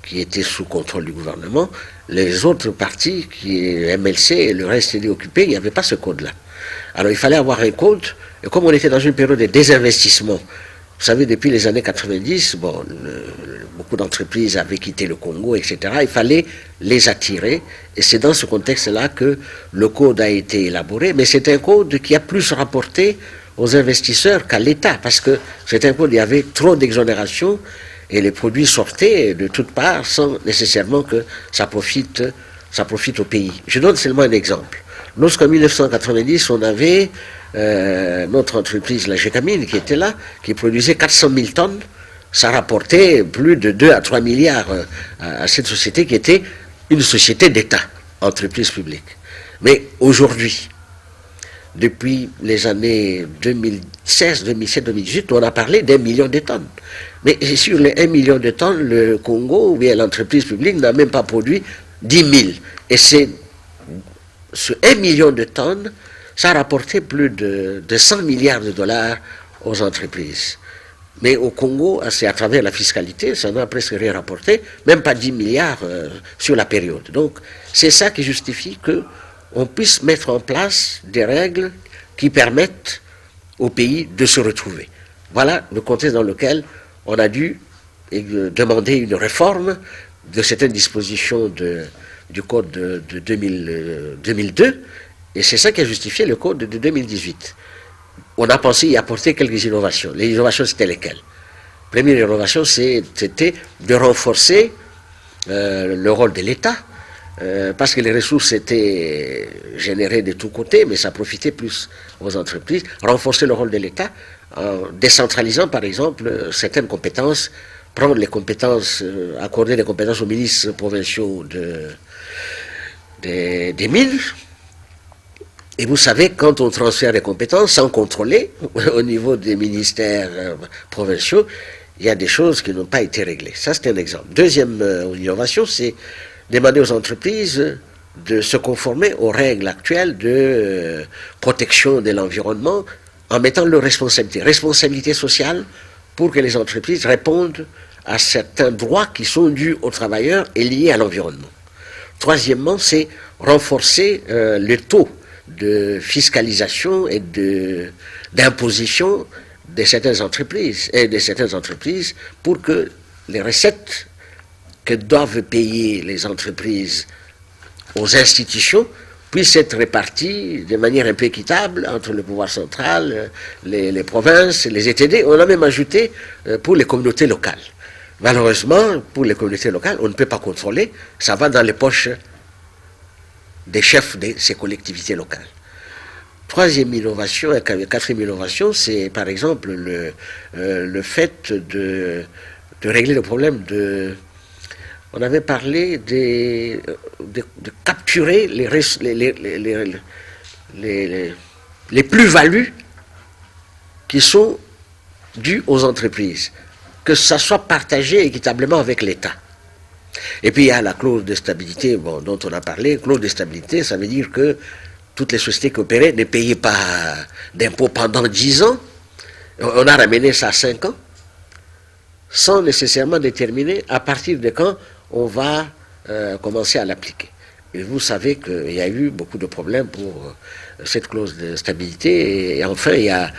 qui était sous contrôle du gouvernement. Les autres parties, qui MLC et le reste étaient occupés, il n'y avait pas ce code-là. Alors il fallait avoir un code, et comme on était dans une période de désinvestissement, vous savez, depuis les années 90, beaucoup d'entreprises avaient quitté le Congo, etc. Il fallait les attirer, et c'est dans ce contexte-là que le code a été élaboré, mais c'est un code qui a plus rapporté aux investisseurs qu'à l'État, parce que c'est un code où il y avait trop d'exonérations, et les produits sortaient de toutes parts sans nécessairement que ça profite au pays. Je donne seulement un exemple. Lorsqu'en 1990, on avait notre entreprise, la Gécamine, qui était là, qui produisait 400 000 tonnes, ça rapportait plus de 2 à 3 milliards à cette société qui était une société d'État, entreprise publique. Mais aujourd'hui, depuis les années 2016, 2017, 2018, on a parlé d'1 million de tonnes. Mais sur les 1 million de tonnes, le Congo, ou bien l'entreprise publique, n'a même pas produit 10 000. Et c'est ce 1 million de tonnes, ça a rapporté plus de 100 milliards de dollars aux entreprises. Mais au Congo, c'est à travers la fiscalité, ça n'a presque rien rapporté, même pas 10 milliards sur la période. Donc, c'est ça qui justifie qu'on puisse mettre en place des règles qui permettent au pays de se retrouver. Voilà le contexte dans lequel on a dû demander une réforme de certaines dispositions du code de 2002, et c'est ça qui a justifié le code de 2018. On a pensé y apporter quelques innovations. Les innovations, c'était lesquelles? La première innovation, c'était de renforcer le rôle de l'État, parce que les ressources étaient générées de tous côtés, mais ça profitait plus aux entreprises. Renforcer le rôle de l'État en décentralisant, par exemple, certaines compétences, prendre les compétences, accorder les compétences aux ministres provinciaux des mines. Et vous savez, quand on transfère les compétences sans contrôler, au niveau des ministères provinciaux, il y a des choses qui n'ont pas été réglées. Ça, c'est un exemple. Deuxième innovation, c'est demander aux entreprises de se conformer aux règles actuelles de protection de l'environnement en mettant leurs responsabilités. Responsabilité sociale pour que les entreprises répondent à certains droits qui sont dus aux travailleurs et liés à l'environnement. Troisièmement, c'est renforcer le taux de fiscalisation et d'imposition de certaines entreprises pour que les recettes que doivent payer les entreprises aux institutions puissent être réparties de manière un peu équitable entre le pouvoir central, les provinces, les ETD. On a même ajouté pour les communautés locales. Malheureusement, pour les communautés locales, on ne peut pas contrôler, ça va dans les poches des chefs de ces collectivités locales. Troisième innovation, et quatrième innovation, c'est par exemple le fait de régler le problème de... On avait parlé de capturer les plus-values qui sont dues aux entreprises, que ça soit partagé équitablement avec l'État. Et puis il y a la clause de stabilité dont on a parlé. Clause de stabilité, ça veut dire que toutes les sociétés qui opéraient ne payaient pas d'impôts pendant 10 ans. On a ramené ça à 5 ans, sans nécessairement déterminer à partir de quand on va commencer à l'appliquer. Et vous savez qu'il y a eu beaucoup de problèmes pour cette clause de stabilité. Et enfin, il y a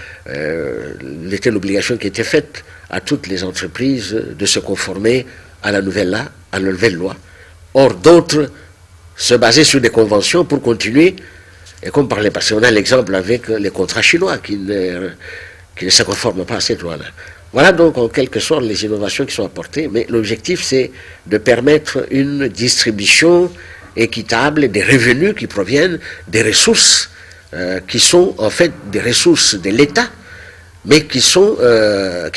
l'obligation qui était faite à toutes les entreprises de se conformer à la nouvelle loi. Or, d'autres se basaient sur des conventions pour continuer. Et comme par le passé, on a l'exemple avec les contrats chinois qui ne se conforment pas à cette loi-là. Voilà donc en quelque sorte les innovations qui sont apportées, mais l'objectif c'est de permettre une distribution équitable des revenus qui proviennent des ressources qui sont en fait des ressources de l'État, mais qui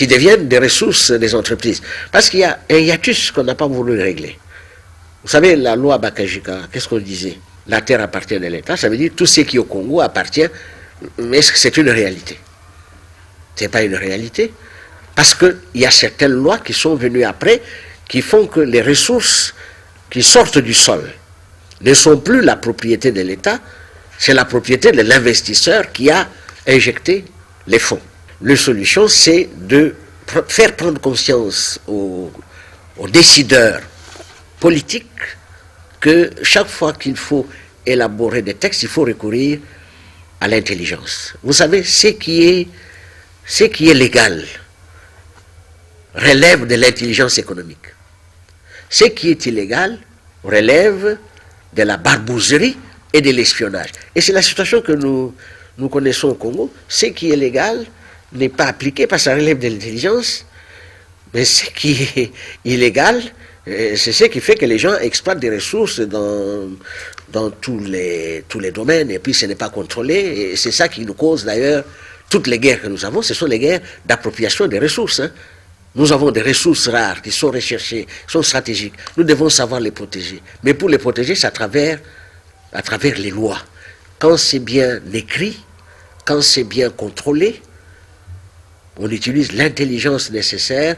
deviennent des ressources des entreprises. Parce qu'il y a un hiatus qu'on n'a pas voulu régler. Vous savez, la loi Bakajika, qu'est-ce qu'on disait? La terre appartient à l'État, ça veut dire tout ce qui est au Congo appartient. Mais est-ce que c'est une réalité? Ce n'est pas une réalité. Parce qu'il y a certaines lois qui sont venues après, qui font que les ressources qui sortent du sol ne sont plus la propriété de l'État, c'est la propriété de l'investisseur qui a injecté les fonds. La solution, c'est de faire prendre conscience aux décideurs politiques que chaque fois qu'il faut élaborer des textes, il faut recourir à l'intelligence. Vous savez, ce qui est légal relève de l'intelligence économique. Ce qui est illégal relève de la barbouzerie et de l'espionnage. Et c'est la situation que nous connaissons au Congo. Ce qui est légal n'est pas appliqué parce que ça relève de l'intelligence, mais ce qui est illégal, c'est ce qui fait que les gens exploitent des ressources dans tous les domaines, et puis ce n'est pas contrôlé, et c'est ça qui nous cause d'ailleurs toutes les guerres que nous avons, ce sont les guerres d'appropriation des ressources. Nous avons des ressources rares qui sont recherchées, qui sont stratégiques. Nous devons savoir les protéger. Mais pour les protéger, c'est à travers les lois. Quand c'est bien écrit, quand c'est bien contrôlé, on utilise l'intelligence nécessaire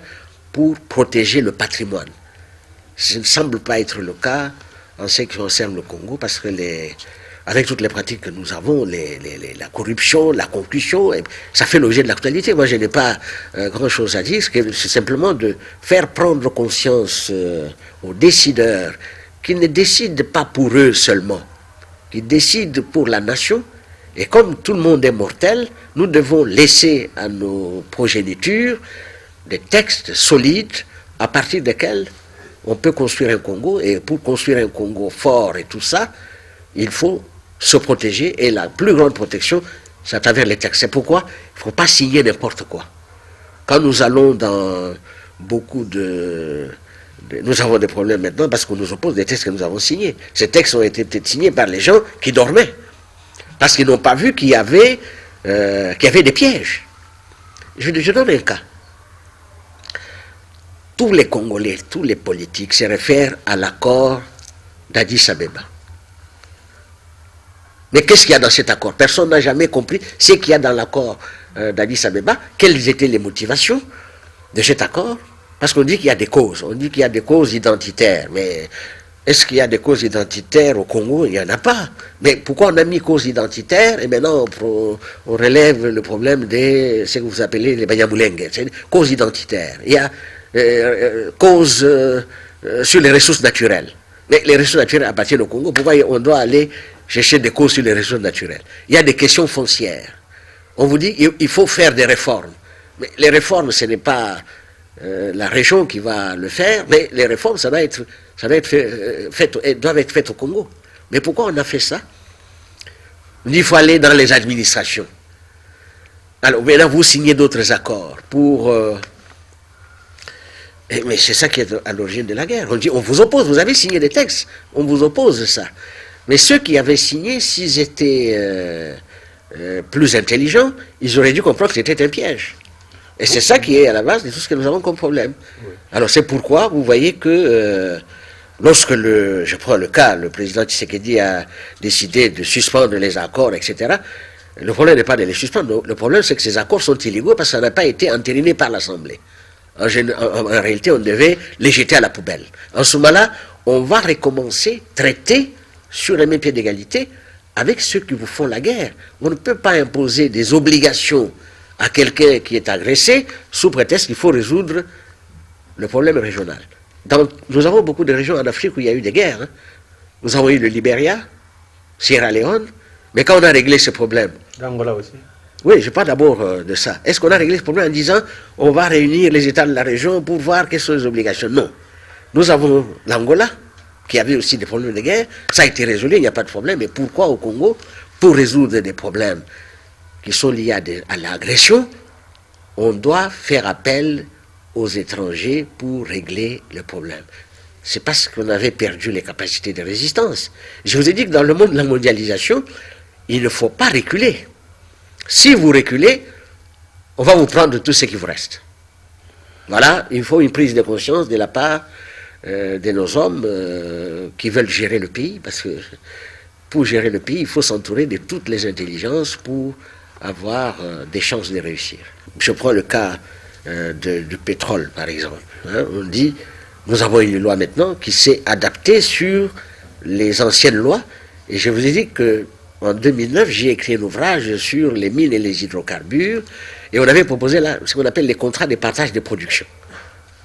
pour protéger le patrimoine. Ce ne semble pas être le cas en ce qui concerne le Congo, parce que avec toutes les pratiques que nous avons, la corruption, la concussion, ça fait l'objet de l'actualité. Moi, je n'ai pas grand-chose à dire, c'est simplement de faire prendre conscience aux décideurs qui ne décident pas pour eux seulement, qui décident pour la nation. Et comme tout le monde est mortel, nous devons laisser à nos progénitures des textes solides à partir desquels on peut construire un Congo. Et pour construire un Congo fort et tout ça, il faut se protéger, et la plus grande protection, c'est à travers les textes. C'est pourquoi il ne faut pas signer n'importe quoi. Quand nous allons dans beaucoup nous avons des problèmes maintenant parce qu'on nous oppose des textes que nous avons signés. Ces textes ont été peut-être signés par les gens qui dormaient, parce qu'ils n'ont pas vu qu'il y avait des pièges. Je donne un cas. Tous les Congolais, tous les politiques se réfèrent à l'accord d'Addis Abeba. Mais qu'est-ce qu'il y a dans cet accord? Personne n'a jamais compris ce qu'il y a dans l'accord d'Addis Abeba. Quelles étaient les motivations de cet accord? Parce qu'on dit qu'il y a des causes. On dit qu'il y a des causes identitaires. Mais est-ce qu'il y a des causes identitaires au Congo? Il n'y en a pas. Mais pourquoi on a mis causes identitaires et maintenant on relève le problème de ce que vous appelez les Banyamulenge? C'est causes identitaires. Il y a causes sur les ressources naturelles. Mais les ressources naturelles appartiennent au Congo. Pourquoi on doit aller chercher des causes sur les ressources naturelles? Il y a des questions foncières. On vous dit qu'il faut faire des réformes. Mais les réformes, ce n'est pas la région qui va le faire, mais les réformes, ça doivent être faites au Congo. Mais pourquoi on a fait ça? On dit qu'il faut aller dans les administrations. Alors maintenant, vous signez d'autres accords pour... mais c'est ça qui est à l'origine de la guerre. On dit, on vous oppose, vous avez signé des textes, on vous oppose ça. Mais ceux qui avaient signé, s'ils étaient plus intelligents, ils auraient dû comprendre que c'était un piège. Et c'est ça qui est à la base de tout ce que nous avons comme problème. Oui. Alors c'est pourquoi vous voyez que lorsque je prends le cas, le président Tshisekedi a décidé de suspendre les accords, etc., le problème n'est pas de les suspendre. Le problème, c'est que ces accords sont illégaux parce que ça n'a pas été entériné par l'Assemblée. En réalité, on devait les jeter à la poubelle. En ce moment-là, on va recommencer, traiter sur le même pied d'égalité avec ceux qui vous font la guerre. On ne peut pas imposer des obligations à quelqu'un qui est agressé sous prétexte qu'il faut résoudre le problème régional. Nous avons beaucoup de régions en Afrique où il y a eu des guerres. Nous avons eu le Libéria, Sierra Leone, mais quand on a réglé ce problème... L'Angola aussi. Oui, je parle d'abord de ça. Est-ce qu'on a réglé ce problème en disant on va réunir les États de la région pour voir quelles sont les obligations? Non. Nous avons l'Angola, qui avait aussi des problèmes de guerre. Ça a été résolu, il n'y a pas de problème. Mais pourquoi au Congo? Pour résoudre des problèmes qui sont liés à l'agression, on doit faire appel aux étrangers pour régler le problème. C'est parce qu'on avait perdu les capacités de résistance. Je vous ai dit que dans le monde de la mondialisation, il ne faut pas reculer. Si vous reculez, on va vous prendre tout ce qui vous reste. Voilà, il faut une prise de conscience de la part de nos hommes qui veulent gérer le pays, parce que pour gérer le pays, il faut s'entourer de toutes les intelligences pour avoir des chances de réussir. Je prends le cas du pétrole, par exemple. Hein, on dit, nous avons une loi maintenant qui s'est adaptée sur les anciennes lois, et je vous ai dit que en 2009, j'ai écrit un ouvrage sur les mines et les hydrocarbures, et on avait proposé là ce qu'on appelle les contrats de partage de production.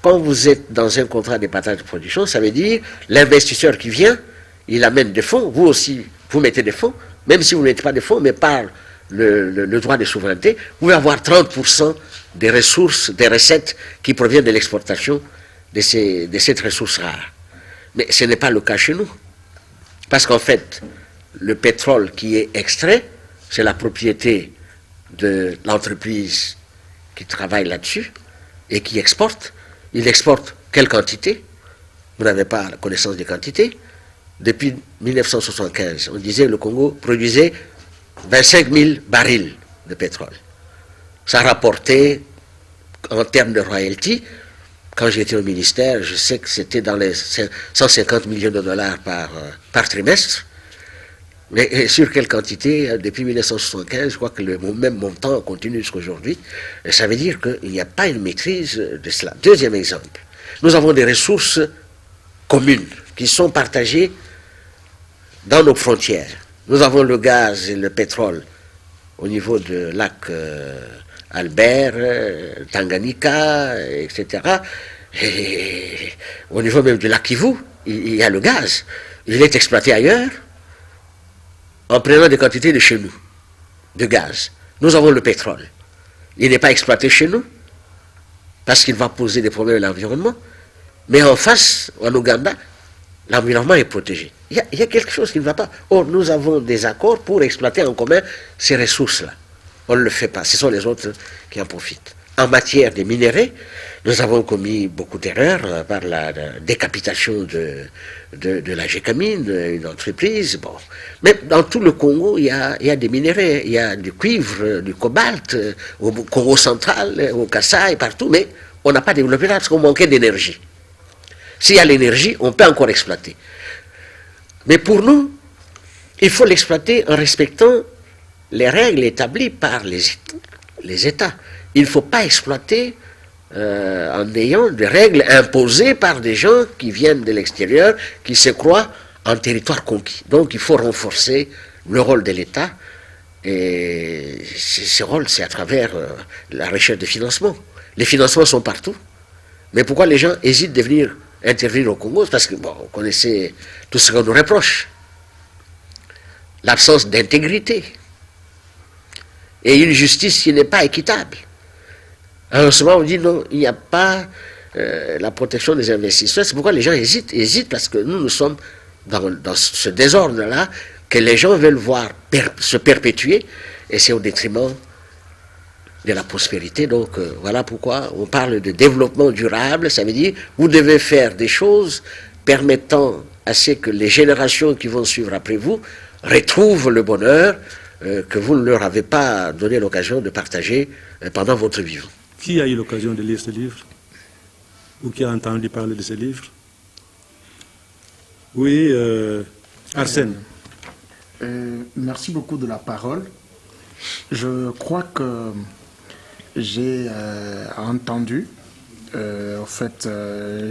Quand vous êtes dans un contrat de partage de production, ça veut dire l'investisseur qui vient, il amène des fonds, vous aussi, vous mettez des fonds, même si vous ne mettez pas de fonds, mais par le droit de souveraineté, vous pouvez avoir 30% des ressources, des recettes qui proviennent de l'exportation de cette ressource rare. Mais ce n'est pas le cas chez nous. Parce qu'en fait, le pétrole qui est extrait, c'est la propriété de l'entreprise qui travaille là-dessus et qui exporte. Il exporte quelle quantité? Vous n'avez pas la connaissance des quantités. Depuis 1975, on disait que le Congo produisait 25 000 barils de pétrole. Ça rapportait, en termes de royalties, quand j'étais au ministère, je sais que c'était dans les 150 millions de dollars par trimestre. Mais sur quelle quantité? Depuis 1975, je crois que le même montant continue jusqu'à aujourd'hui. Et ça veut dire qu'il n'y a pas une maîtrise de cela. Deuxième exemple, nous avons des ressources communes qui sont partagées dans nos frontières. Nous avons le gaz et le pétrole au niveau de lac Albert, Tanganyika, etc. Et au niveau même du lac Kivu, il y a le gaz. Il est exploité ailleurs en prenant des quantités de chez nous, de gaz. Nous avons le pétrole. Il n'est pas exploité chez nous parce qu'il va poser des problèmes à l'environnement. Mais en face, en Ouganda, l'environnement est protégé. Il y a quelque chose qui ne va pas. Or, nous avons des accords pour exploiter en commun ces ressources-là. On ne le fait pas. Ce sont les autres qui en profitent. En matière des minerais, nous avons commis beaucoup d'erreurs par la décapitation de la Gécamine, une entreprise. Bon. Mais dans tout le Congo, il y a des minerais. Il y a du cuivre, du cobalt, au Congo central, au Kasaï, partout. Mais on n'a pas développé là parce qu'on manquait d'énergie. S'il y a l'énergie, on peut encore exploiter. Mais pour nous, il faut l'exploiter en respectant les règles établies par les États. Il ne faut pas exploiter en ayant des règles imposées par des gens qui viennent de l'extérieur, qui se croient en territoire conquis. Donc il faut renforcer le rôle de l'État. Et ce rôle, c'est à travers la recherche de financement. Les financements sont partout. Mais pourquoi les gens hésitent de venir intervenir au Congo? Parce que, bon, vous connaissez tout ce qu'on nous reproche. L'absence d'intégrité. Et une justice qui n'est pas équitable. Alors, souvent, on dit non, il n'y a pas la protection des investisseurs. C'est pourquoi les gens hésitent parce que nous sommes dans ce désordre-là que les gens veulent voir se perpétuer et c'est au détriment de la prospérité. Donc, voilà pourquoi on parle de développement durable. Ça veut dire vous devez faire des choses permettant à ce que les générations qui vont suivre après vous retrouvent le bonheur que vous ne leur avez pas donné l'occasion de partager pendant votre vivant. Qui a eu l'occasion de lire ce livre? Ou qui a entendu parler de ce livre? Oui, Arsène. Merci beaucoup de la parole. Je crois que j'ai entendu, en fait,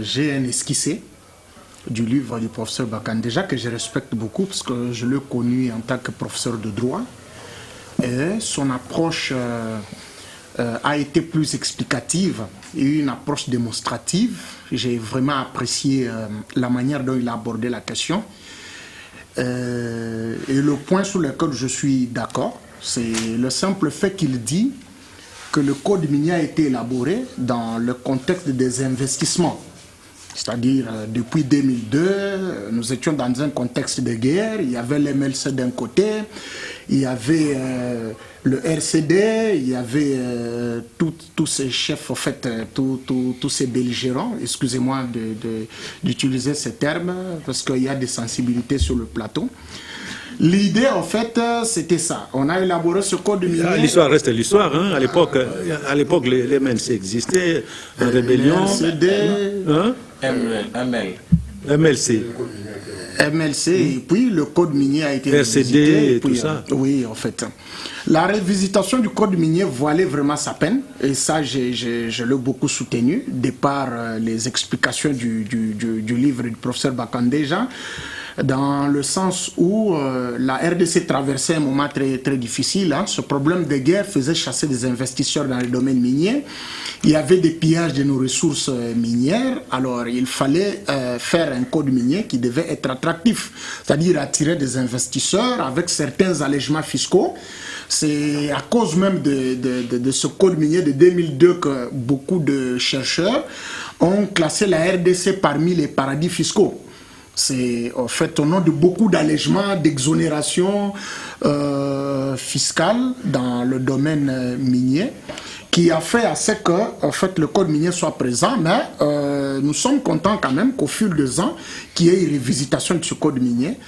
j'ai un esquissé du livre du professeur Bakandéja que je respecte beaucoup parce que je l'ai connu en tant que professeur de droit. Et son approche a été plus explicative et une approche démonstrative. J'ai vraiment apprécié la manière dont il a abordé la question. Et le point sur lequel je suis d'accord, c'est le simple fait qu'il dit que le code minier a été élaboré dans le contexte des investissements C'est-à-dire, depuis 2002, nous étions dans un contexte de guerre. Il y avait l'MLC d'un côté, il y avait le RCD, il y avait tous ces chefs, en fait, tous ces belligérants, excusez-moi d'utiliser ces termes, parce qu'il y a des sensibilités sur le plateau. L'idée, en fait, c'était ça. On a élaboré ce code minier. L'histoire reste l'histoire. Hein. À l'époque, les MNC existaient, en rébellion. MLC. MLC, et puis le code minier a été RCD et tout ça. Oui, en fait. La révisitation du code minier valait vraiment sa peine, et ça, je l'ai beaucoup soutenu, de par les explications du livre du professeur Bakandeja, dans le sens où la RDC traversait un moment très, très difficile. Hein. Ce problème de guerre faisait chasser des investisseurs dans le domaine minier. Il y avait des pillages de nos ressources minières. Alors, il fallait faire un code minier qui devait être attractif, c'est-à-dire attirer des investisseurs avec certains allègements fiscaux. C'est à cause même de ce code minier de 2002 que beaucoup de chercheurs ont classé la RDC parmi les paradis fiscaux. C'est en fait au nom de beaucoup d'allègements, d'exonérations fiscales dans le domaine minier, qui a fait à ce que en fait, le code minier soit présent, mais nous sommes contents quand même qu'au fil des ans, qu'il y ait une révisitation de ce code minier.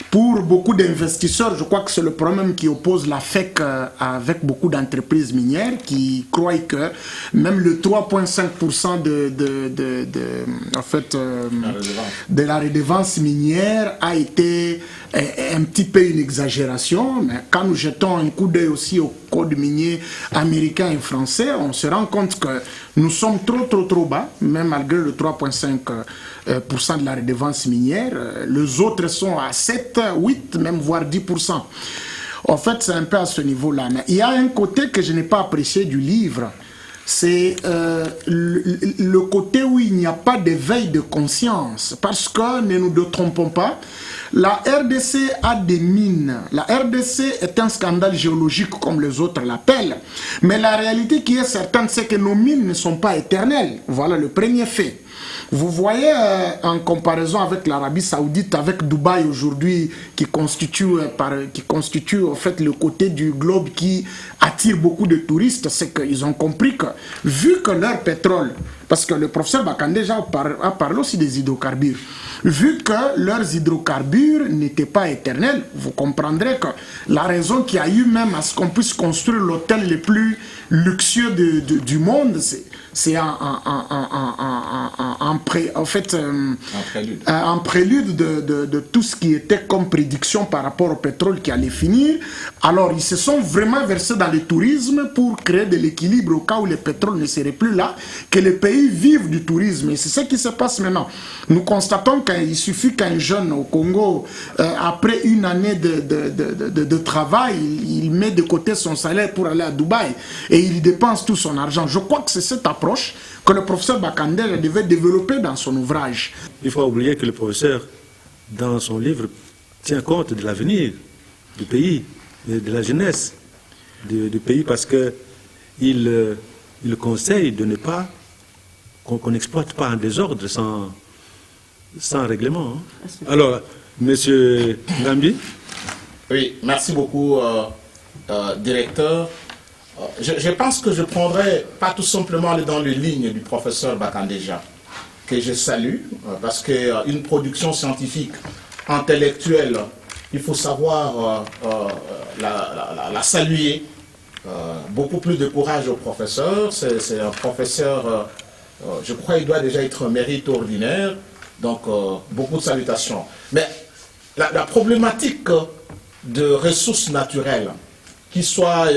Pour beaucoup d'investisseurs, je crois que c'est le problème qui oppose la FEC avec beaucoup d'entreprises minières qui croient que même le 3,5% de la redevance minière a été un petit peu une exagération. Mais quand nous jetons un coup d'œil aussi au code minier américain et français, on se rend compte que nous sommes trop bas, même malgré le 3,5% de la redevance minière. Les autres sont à 7, 8, même voire 10%. En fait, c'est un peu à ce niveau-là. Mais il y a un côté que je n'ai pas apprécié du livre. C'est le côté où il n'y a pas d'éveil de conscience. Parce que, ne nous trompons pas, la RDC a des mines. La RDC est un scandale géologique comme les autres l'appellent. Mais la réalité qui est certaine, c'est que nos mines ne sont pas éternelles. Voilà le premier fait. Vous voyez, en comparaison avec l'Arabie Saoudite, avec Dubaï aujourd'hui, qui constitue en fait le côté du globe qui attire beaucoup de touristes, c'est qu'ils ont compris que, vu que leur pétrole, parce que le professeur Bakandeja a parlé aussi des hydrocarbures, vu que leurs hydrocarbures n'étaient pas éternels, vous comprendrez que la raison qui a eu même à ce qu'on puisse construire l'hôtel le plus luxueux du monde, c'est en prélude de tout ce qui était comme prédiction par rapport au pétrole qui allait finir. Alors ils se sont vraiment versés dans le tourisme pour créer de l'équilibre au cas où le pétrole ne serait plus là, que les pays vivent du tourisme. Et c'est ce qui se passe maintenant. Nous constatons qu'il suffit qu'un jeune au Congo, après une année de travail, il met de côté son salaire pour aller à Dubaï et il dépense tout son argent. Je crois que c'est cette approche que le professeur Bakandeja devait développer dans son ouvrage. Il faut oublier que le professeur, dans son livre, tient compte de l'avenir du pays, de la jeunesse du pays, parce qu'il conseille de ne pas, qu'on n'exploite pas en désordre sans règlement. Hein. Alors, monsieur Ngambi. Oui, merci beaucoup, directeur. Je pense que je prendrai pas tout simplement dans les lignes du professeur Bakandeja, que je salue, parce qu'une production scientifique, intellectuelle, il faut savoir la saluer. Beaucoup plus de courage au professeur. C'est un professeur, je crois qu'il doit déjà être un mérite ordinaire, donc beaucoup de salutations. Mais la problématique de ressources naturelles, qui soient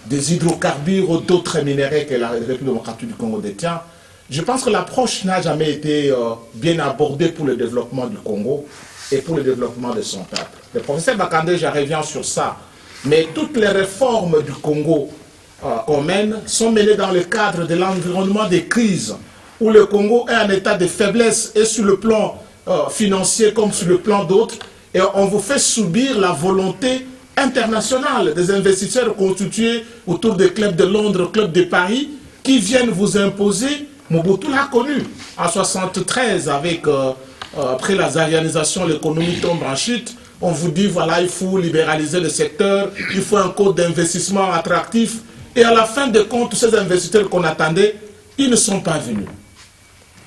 des hydrocarbures ou d'autres minéraux que la République démocratique du Congo détient, je pense que l'approche n'a jamais été bien abordée pour le développement du Congo et pour le développement de son peuple. Le professeur Bakandeja revient sur ça, mais toutes les réformes du Congo qu'on mène sont menées dans le cadre de l'environnement des crises, où le Congo est en état de faiblesse et sur le plan financier comme sur le plan d'autres, et on vous fait subir la volonté internationale des investisseurs constitués autour des clubs de Londres, clubs de Paris, qui viennent vous imposer Mobutu l'a connu en 1973 avec, après la zaïanisation, l'économie tombe en chute. On vous dit, voilà, il faut libéraliser le secteur, il faut un code d'investissement attractif. Et à la fin de compte, tous ces investisseurs qu'on attendait, ils ne sont pas venus.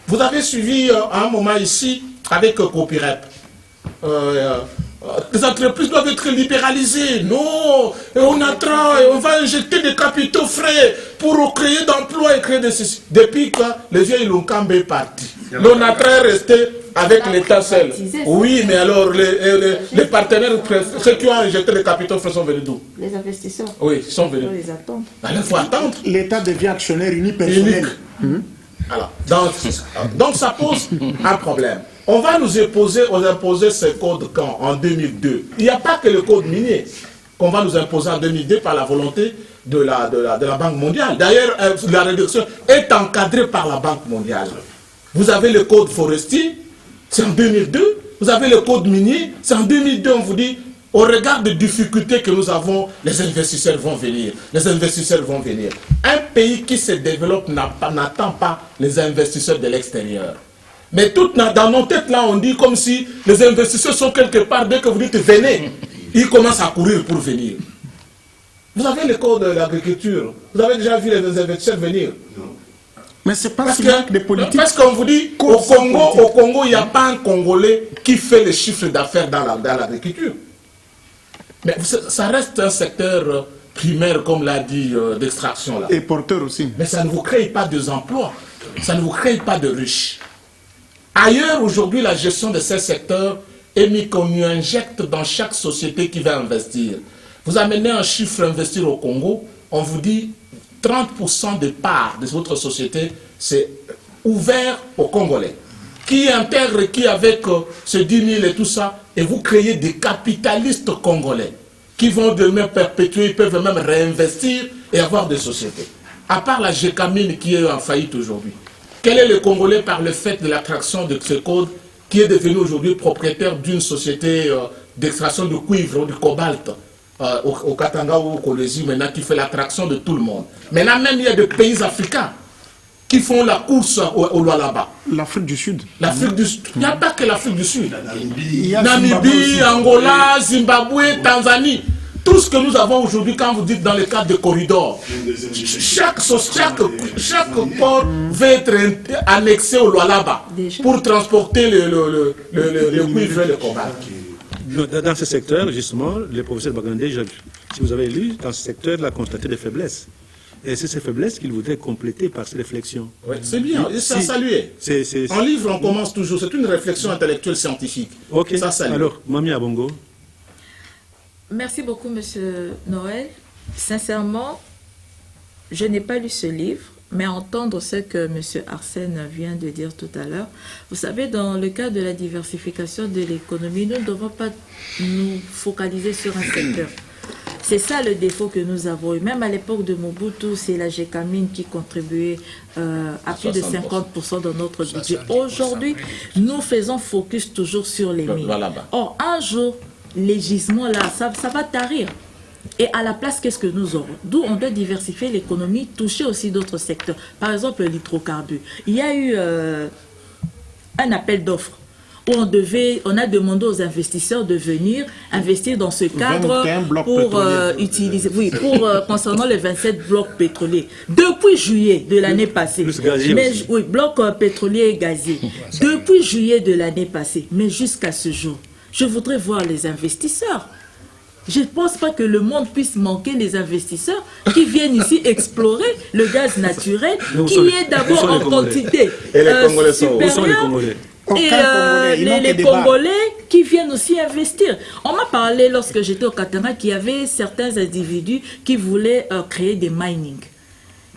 Vous avez suivi à un moment ici, avec Copyrep, les entreprises doivent être libéralisées. Non, et on attend, et on va injecter des capitaux frais pour créer d'emplois et créer des... Depuis que le vieux Ilunkambe est parti, l'ONATRA est resté avec l'État seul. Oui, mais alors les partenaires, ceux qui ont injecté les capitaux frais sont venus d'où? Les investisseurs. Oui, ils sont venus. Il faut les attendre. Alors, il faut attendre. L'État devient actionnaire unipersonnel. Alors, donc ça pose un problème. On va nous imposer ce code quand? En 2002. Il n'y a pas que le code minier qu'on va nous imposer en 2002 par la volonté de la Banque mondiale. D'ailleurs, la réduction est encadrée par la Banque mondiale. Vous avez le code forestier, c'est en 2002. Vous avez le code minier, c'est en 2002. On vous dit, au regard des difficultés que nous avons, les investisseurs vont venir. Les investisseurs vont venir. Un pays qui se développe n'attend pas les investisseurs de l'extérieur. Mais tout dans nos têtes là, on dit comme si les investisseurs sont quelque part. Dès que vous dites venez, ils commencent à courir pour venir. Vous avez le code de l'agriculture. Vous avez déjà vu les investisseurs venir? Mais c'est pas que des politiques. Parce qu'on vous dit, au Congo, il n'y a pas un Congolais qui fait les chiffres d'affaires dans l'agriculture. Mais ça reste un secteur primaire, comme l'a dit, d'extraction là. Et porteur aussi. Mais ça ne vous crée pas des emplois. Ça ne vous crée pas de riches. Ailleurs, aujourd'hui, la gestion de ces secteurs est mise qu'on y injecte dans chaque société qui va investir. Vous amenez un chiffre investir au Congo, on vous dit 30% des parts de votre société, c'est ouvert aux Congolais. Qui intègre, qui avec ce 10 000 et tout ça, et vous créez des capitalistes congolais qui vont demain perpétuer, ils peuvent même réinvestir et avoir des sociétés. À part la Gécamine qui est en faillite aujourd'hui. Quel est le Congolais par le fait de l'attraction de ce code qui est devenu aujourd'hui propriétaire d'une société d'extraction de cuivre ou du cobalt au Katanga ou au Kolwezi maintenant qui fait l'attraction de tout le monde. Maintenant même il y a des pays africains qui font la course au Lualaba. L'Afrique du Sud. L'Afrique du Sud. Il n'y a pas que l'Afrique du Sud. Namibie, Angola, Zimbabwe, Tanzanie. Tout ce que nous avons aujourd'hui, quand vous dites dans le cadre de corridors, chaque port va être annexé au Lualaba pour transporter le cuivre et le cobalt. Dans ce secteur, justement, le professeur Bagandé, si vous avez lu, dans ce secteur, il a constaté des faiblesses. Et c'est ces faiblesses qu'il voudrait compléter par ses réflexions. Oui, c'est bien, et ça saluer. En livre, on commence toujours, c'est une réflexion intellectuelle scientifique. Ok, ça salue. Alors, Mami Abongo. Merci beaucoup, Monsieur Noël. Sincèrement, je n'ai pas lu ce livre, mais entendre ce que Monsieur Arsène vient de dire tout à l'heure, vous savez, dans le cas de la diversification de l'économie, nous ne devons pas nous focaliser sur un secteur. C'est ça le défaut que nous avons eu. Même à l'époque de Mobutu, c'est la Gécamine qui contribuait à plus de 50% de notre budget. Aujourd'hui, nous faisons focus toujours sur les mines. Or, un jour, les gisements là, ça va tarir. Et à la place, qu'est-ce que nous aurons? D'où on doit diversifier l'économie, toucher aussi d'autres secteurs. Par exemple, l'hydrocarbure. Il y a eu un appel d'offres où on a demandé aux investisseurs de venir investir dans ce cadre pour utiliser, concernant les 27 blocs pétroliers. Depuis juillet de l'année passée, blocs pétroliers et gaziers. Depuis juillet de l'année passée, mais jusqu'à ce jour, je voudrais voir les investisseurs. Je ne pense pas que le monde puisse manquer les investisseurs qui viennent ici explorer le gaz naturel, qui est d'abord en quantité supérieure. Et les Congolais qui viennent aussi investir. On m'a parlé lorsque j'étais au Katanga qu'il y avait certains individus qui voulaient créer des mining.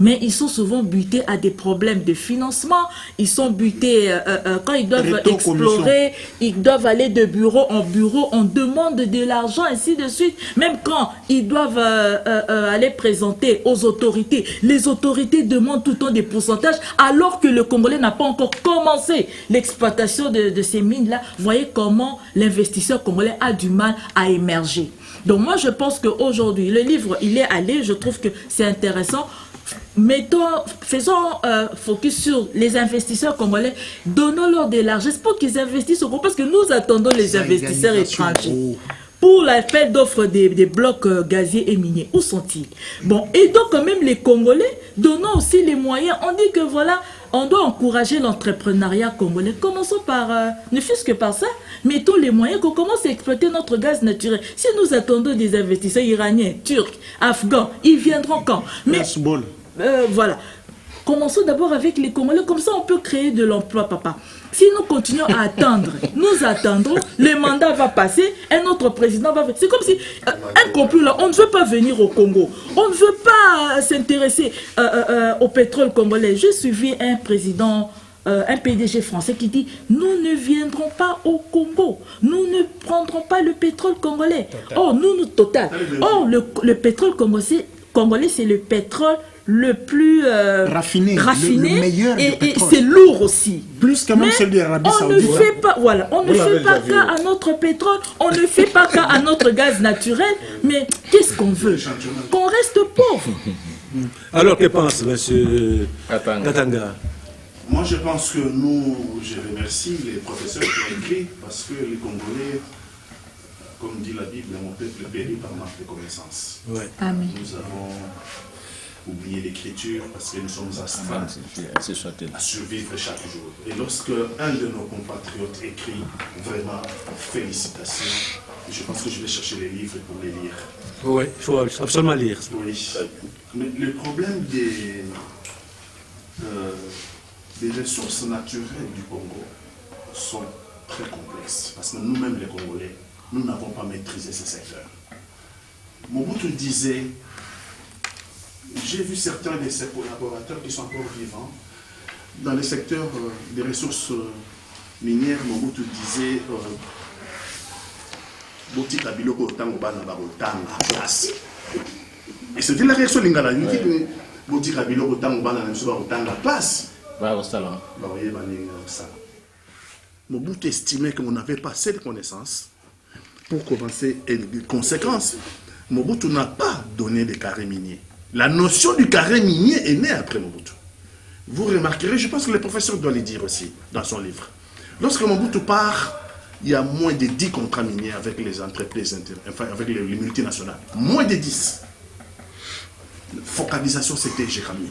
Mais ils sont souvent butés à des problèmes de financement. Ils sont butés quand ils doivent explorer, ils doivent aller de bureau en bureau, on demande de l'argent, ainsi de suite. Même quand ils doivent aller présenter aux autorités, les autorités demandent tout le temps des pourcentages, alors que le Congolais n'a pas encore commencé l'exploitation de ces mines-là. Vous voyez comment l'investisseur congolais a du mal à émerger. Donc moi, je pense qu'aujourd'hui, le livre, il est allé, je trouve que c'est intéressant. faisons focus sur les investisseurs congolais, donnons-leur de l'argent pour qu'ils investissent au Congo, parce que nous attendons les investisseurs étrangers. Pour l'appel d'offres des blocs gaziers et miniers, où sont-ils? Bon, et donc quand même les Congolais, donnons aussi les moyens. On dit que voilà, on doit encourager l'entrepreneuriat congolais. Commençons par, ne fût-ce que par ça, mettons les moyens qu'on commence à exploiter notre gaz naturel. Si nous attendons des investisseurs iraniens, turcs, afghans, ils viendront quand? Mais voilà. Commençons d'abord avec les Congolais, comme ça on peut créer de l'emploi, papa. Si nous continuons à attendre, nous attendrons, le mandat va passer, un autre président va venir. C'est comme si, un complot là, on ne veut pas venir au Congo. On ne veut pas s'intéresser au pétrole congolais. J'ai suivi un président, un PDG français qui dit, nous ne viendrons pas au Congo. Nous ne prendrons pas le pétrole congolais. Oh, Total. Oh, le pétrole congolais, c'est le pétrole le plus raffiné, le meilleur et c'est lourd aussi. Plus que même celui d'Arabie Saoudite. On ne fait pas, voilà, on ne fait pas cas à notre pétrole, on ne fait pas cas à notre gaz naturel, mais qu'est-ce qu'on veut? Qu'on reste pauvre. Alors, que pense M. Katanga? Moi, je pense que je remercie les professeurs qui ont écrit, parce que les Congolais, comme dit la Bible, mon peuple périt par manque de connaissances. Ouais. Amen. Nous avons oublié l'écriture parce que nous sommes astreints à survivre chaque jour. Et lorsque un de nos compatriotes écrit vraiment félicitations, je pense que je vais chercher les livres pour les lire. Oui, il faut absolument lire. Oui. Mais le problème des ressources naturelles du Congo sont très complexes. Parce que nous-mêmes, les Congolais, nous n'avons pas maîtrisé ces secteurs. Mobutu disait, j'ai vu certains de ses collaborateurs qui sont encore vivants. Dans le secteur des ressources minières, Mobutu disait Botika biloko otango bana barotanga place. Et c'était la réaction de Lingala. Il dit Botika biloko otango bana barotanga place. Mobutu estimait qu'on n'avait pas assez de connaissances pour commencer. Et les conséquences, Mobutu n'a pas donné de carré minier. La notion du carré minier est née après Mobutu. Vous remarquerez, je pense que le professeur doit le dire aussi dans son livre. Lorsque Mobutu part, il y a moins de 10 contrats miniers avec les entreprises, enfin avec les multinationales. Moins de 10. La focalisation, c'était Jérémy.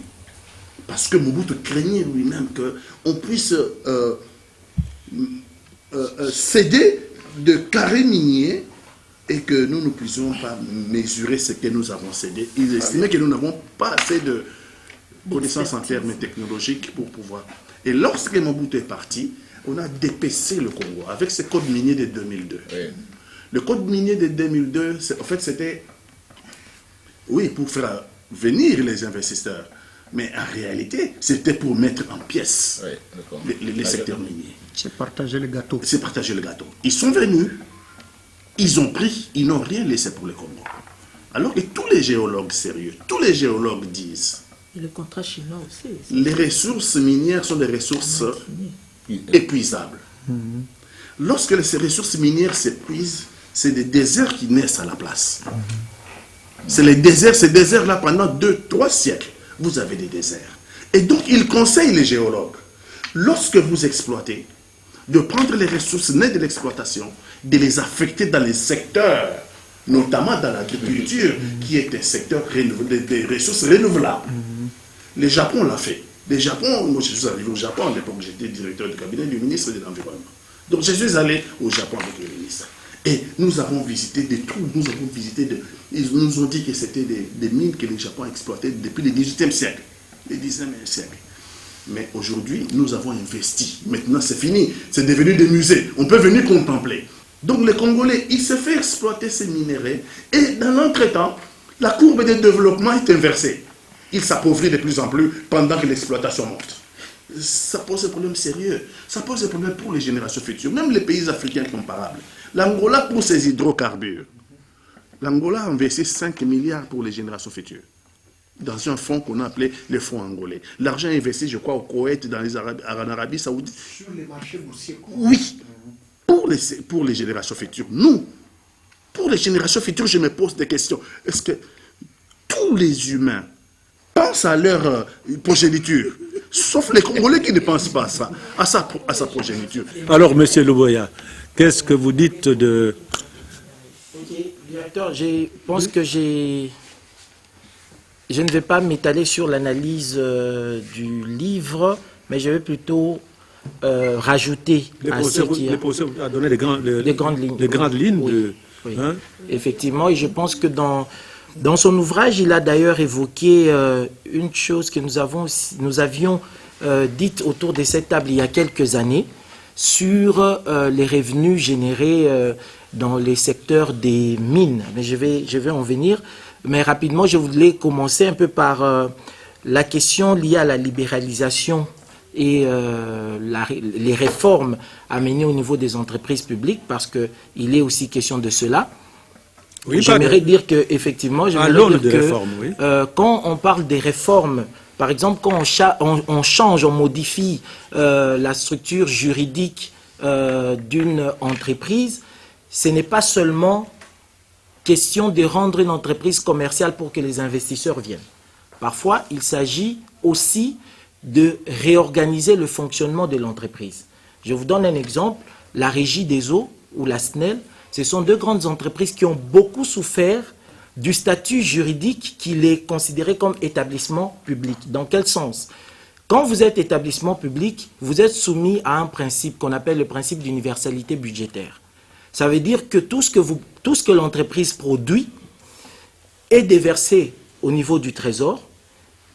Parce que Mobutu craignait lui-même qu'on puisse céder de carré minier et que nous ne puissions pas mesurer ce que nous avons cédé. Ils estimaient que nous n'avons pas assez de connaissances en termes technologiques pour pouvoir. Et lorsque Mobutu est parti, on a dépecé le Congo avec ce code minier de 2002. Oui. Le code minier de 2002, en fait, c'était, oui, pour faire venir les investisseurs. Mais en réalité, c'était pour mettre en pièces les secteurs miniers. C'est partager le gâteau. C'est partager le gâteau. Ils sont venus. Ils ont pris, ils n'ont rien laissé pour le Congo. Alors que tous les géologues sérieux, tous les géologues disent... Et le contrat chinois aussi. Les ressources minières sont des ressources épuisables. Lorsque ces ressources minières s'épuisent, c'est des déserts qui naissent à la place. C'est les déserts, ces déserts-là, pendant 2-3 siècles, vous avez des déserts. Et donc, ils conseillent les géologues, lorsque vous exploitez, de prendre les ressources nées de l'exploitation, de les affecter dans les secteurs, notamment dans l'agriculture, qui est un secteur des ressources renouvelables. Le Japon l'a fait. Le Japon, moi je suis arrivé au Japon à l'époque, j'étais directeur de cabinet du ministre de l'Environnement. Donc je suis allé au Japon avec le ministre. Et nous avons visité des trous, ils nous ont dit que c'était des mines que le Japon exploitait depuis le XVIIIe siècle, le XIXe siècle. Mais aujourd'hui, nous avons investi. Maintenant, c'est fini. C'est devenu des musées. On peut venir contempler. Donc, les Congolais, ils se font exploiter ces minéraux. Et dans l'entretemps, la courbe de développement est inversée. Il s'appauvrit de plus en plus pendant que l'exploitation monte. Ça pose un problème sérieux. Ça pose un problème pour les générations futures. Même les pays africains comparables. L'Angola, pour ses hydrocarbures, l'Angola a investi 5 milliards pour les générations futures. Dans un fonds qu'on a appelé le fonds angolais. L'argent investi, je crois, au Koweït, en Arabie Saoudite. Sur les marchés boursiers. Oui, pour les générations futures. Nous, pour les générations futures, je me pose des questions. Est-ce que tous les humains pensent à leur progéniture. Sauf les Congolais qui ne pensent pas à sa progéniture. Alors, monsieur Luboya, qu'est-ce que vous dites de... Directeur, je pense que je ne vais pas m'étaler sur l'analyse du livre, mais je vais plutôt rajouter à ce qui Les professeurs ont donné les grandes lignes. Les grandes lignes. Oui, oui. Hein? Effectivement, et je pense que dans son ouvrage, il a d'ailleurs évoqué une chose que nous avions dite autour de cette table il y a quelques années sur les revenus générés dans les secteurs des mines. Mais je vais en venir. Mais rapidement, je voulais commencer un peu par la question liée à la libéralisation et les réformes à mener au niveau des entreprises publiques, parce qu'il est aussi question de cela. Oui, j'aimerais dire qu'effectivement, oui. Quand on parle des réformes, par exemple, quand on change, on modifie la structure juridique d'une entreprise, ce n'est pas seulement question de rendre une entreprise commerciale pour que les investisseurs viennent. Parfois, il s'agit aussi de réorganiser le fonctionnement de l'entreprise. Je vous donne un exemple, la Régie des eaux ou la SNEL, ce sont deux grandes entreprises qui ont beaucoup souffert du statut juridique qui les considérait comme établissement public. Dans quel sens? Quand vous êtes établissement public, vous êtes soumis à un principe qu'on appelle le principe d'universalité budgétaire. Ça veut dire que tout ce que l'entreprise produit est déversé au niveau du Trésor,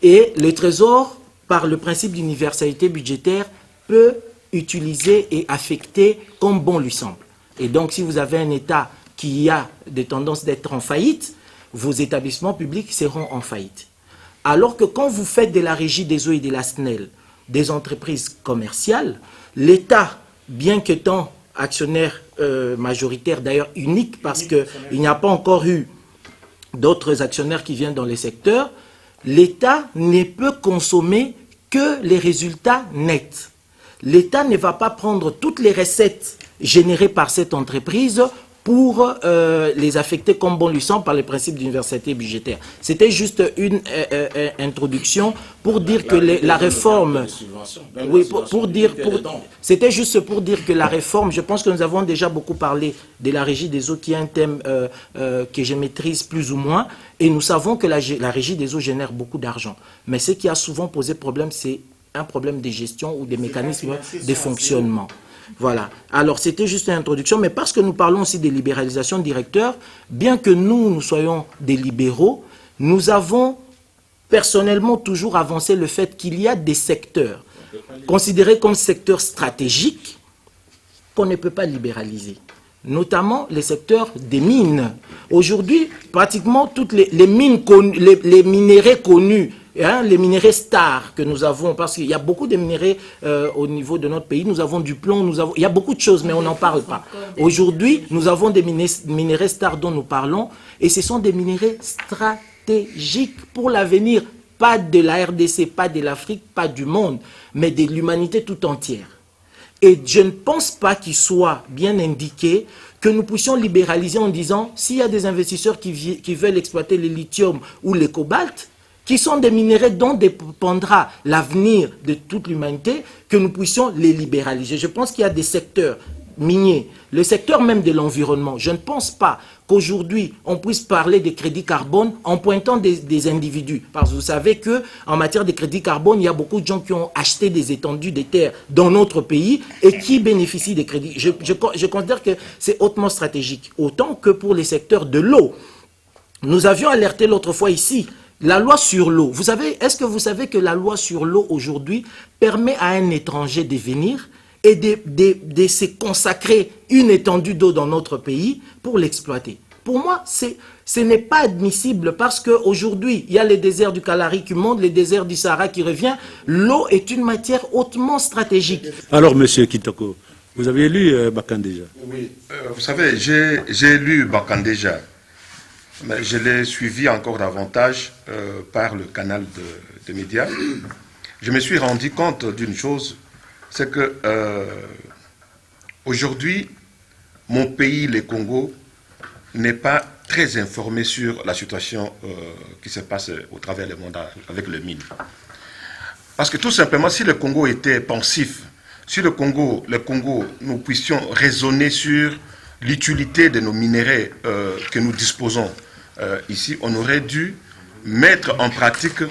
et le Trésor, par le principe d'universalité budgétaire, peut utiliser et affecter comme bon lui semble. Et donc, si vous avez un État qui a des tendances d'être en faillite, vos établissements publics seront en faillite. Alors que quand vous faites de la Régie des eaux et de la SNEL des entreprises commerciales, l'État, bien qu'étant actionnaire majoritaire, d'ailleurs unique, parce qu'il n'y a pas encore eu d'autres actionnaires qui viennent dans les secteurs, l'État ne peut consommer que les résultats nets. L'État ne va pas prendre toutes les recettes générées par cette entreprise pour les affecter comme bon lui semble par le principe d'universalité budgétaire. C'était juste une introduction pour dire que la réforme... Oui, c'était juste pour dire que la réforme, je pense que nous avons déjà beaucoup parlé de la Régie des eaux, qui est un thème que je maîtrise plus ou moins, et nous savons que la Régie des eaux génère beaucoup d'argent. Mais ce qui a souvent posé problème, c'est un problème de gestion ou des mécanismes de fonctionnement. Voilà. Alors, c'était juste une introduction, mais parce que nous parlons aussi des libéralisations directeurs, bien que nous soyons des libéraux, nous avons personnellement toujours avancé le fait qu'il y a des secteurs considérés comme secteurs stratégiques qu'on ne peut pas libéraliser, notamment les secteurs des mines. Aujourd'hui, pratiquement toutes les mines, les minéraux connus, hein, les minéraux stars que nous avons, parce qu'il y a beaucoup de minéraux au niveau de notre pays, nous avons du plomb, il y a beaucoup de choses, mais on n'en parle pas. Aujourd'hui, nous avons des minéraux stars dont nous parlons, et ce sont des minéraux stratégiques pour l'avenir, pas de la RDC, pas de l'Afrique, pas du monde, mais de l'humanité tout entière. Et je ne pense pas qu'il soit bien indiqué que nous puissions libéraliser en disant, s'il y a des investisseurs qui veulent exploiter le lithium ou le cobalt, qui sont des minéraux dont dépendra l'avenir de toute l'humanité, que nous puissions les libéraliser. Je pense qu'il y a des secteurs miniers, le secteur même de l'environnement. Je ne pense pas qu'aujourd'hui, on puisse parler des crédits carbone en pointant des individus. Parce que vous savez qu'en matière de crédits carbone, il y a beaucoup de gens qui ont acheté des étendues de terres dans notre pays et qui bénéficient des crédits. Je considère que c'est hautement stratégique. Autant que pour les secteurs de l'eau. Nous avions alerté l'autre fois ici, la loi sur l'eau. Est-ce que vous savez que la loi sur l'eau aujourd'hui permet à un étranger de venir et de se consacrer une étendue d'eau dans notre pays pour l'exploiter? Pour moi, ce n'est pas admissible parce qu'aujourd'hui, il y a les déserts du Kalahari qui montent, les déserts du Sahara qui revient. L'eau est une matière hautement stratégique. Alors, monsieur Kitoko, vous avez lu Bakandéja? Oui, vous savez, j'ai lu Bakandéja, mais je l'ai suivi encore davantage par le canal de médias. Je me suis rendu compte d'une chose, c'est que aujourd'hui, mon pays, le Congo, n'est pas très informé sur la situation qui se passe au travers du monde avec le mine. Parce que tout simplement, si le Congo était pensif, si le Congo, nous puissions raisonner sur l'utilité de nos minéraux que nous disposons ici, on aurait dû mettre en pratique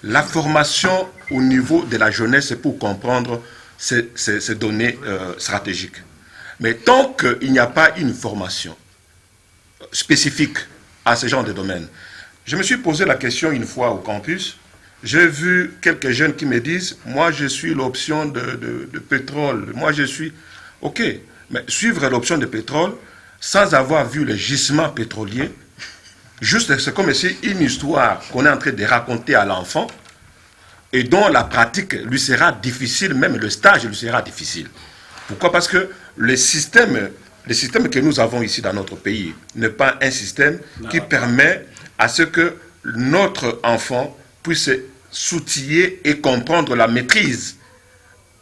la formation au niveau de la jeunesse pour comprendre ces données stratégiques. Mais tant qu'il n'y a pas une formation spécifique à ce genre de domaine, je me suis posé la question une fois au campus. J'ai vu quelques jeunes qui me disent, moi je suis l'option de pétrole, moi je suis... Ok, mais suivre l'option de pétrole sans avoir vu les gisements pétroliers, juste c'est comme si une histoire qu'on est en train de raconter à l'enfant et dont la pratique lui sera difficile, même le stage lui sera difficile. Pourquoi? Parce que le système que nous avons ici dans notre pays n'est pas un système qui permet à ce que notre enfant puisse s'outiller et comprendre la maîtrise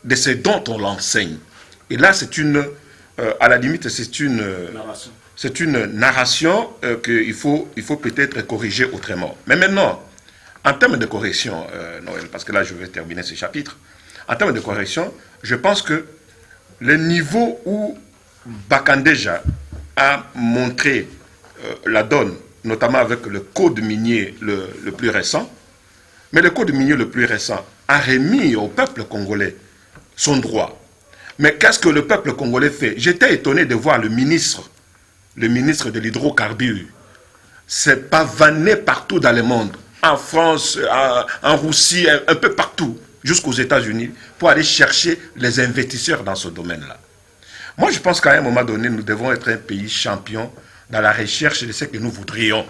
de ce dont on l'enseigne. Et là, c'est une, à la limite, c'est une narration qu'il faut peut-être corriger autrement. Mais maintenant, en termes de correction, Noël, parce que là, je vais terminer ce chapitre, en termes de correction, je pense que le niveau où Bakandeja a montré la donne, notamment avec le code minier le plus récent, mais le code minier le plus récent a remis au peuple congolais son droit. Mais qu'est-ce que le peuple congolais fait? J'étais étonné de voir le ministre de l'hydrocarbure se pavaner partout dans le monde, en France, en Russie, un peu partout, jusqu'aux États-Unis, pour aller chercher les investisseurs dans ce domaine-là. Moi, je pense qu'à un moment donné, nous devons être un pays champion dans la recherche de ce que nous voudrions.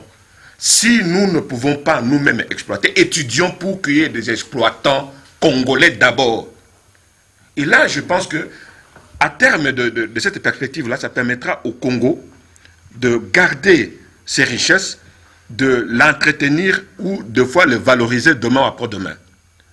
Si nous ne pouvons pas nous-mêmes exploiter, étudions pour qu'il y ait des exploitants congolais d'abord. Et là, je pense que à terme de cette perspective-là, ça permettra au Congo de garder ses richesses, de l'entretenir ou de fois le valoriser demain après-demain.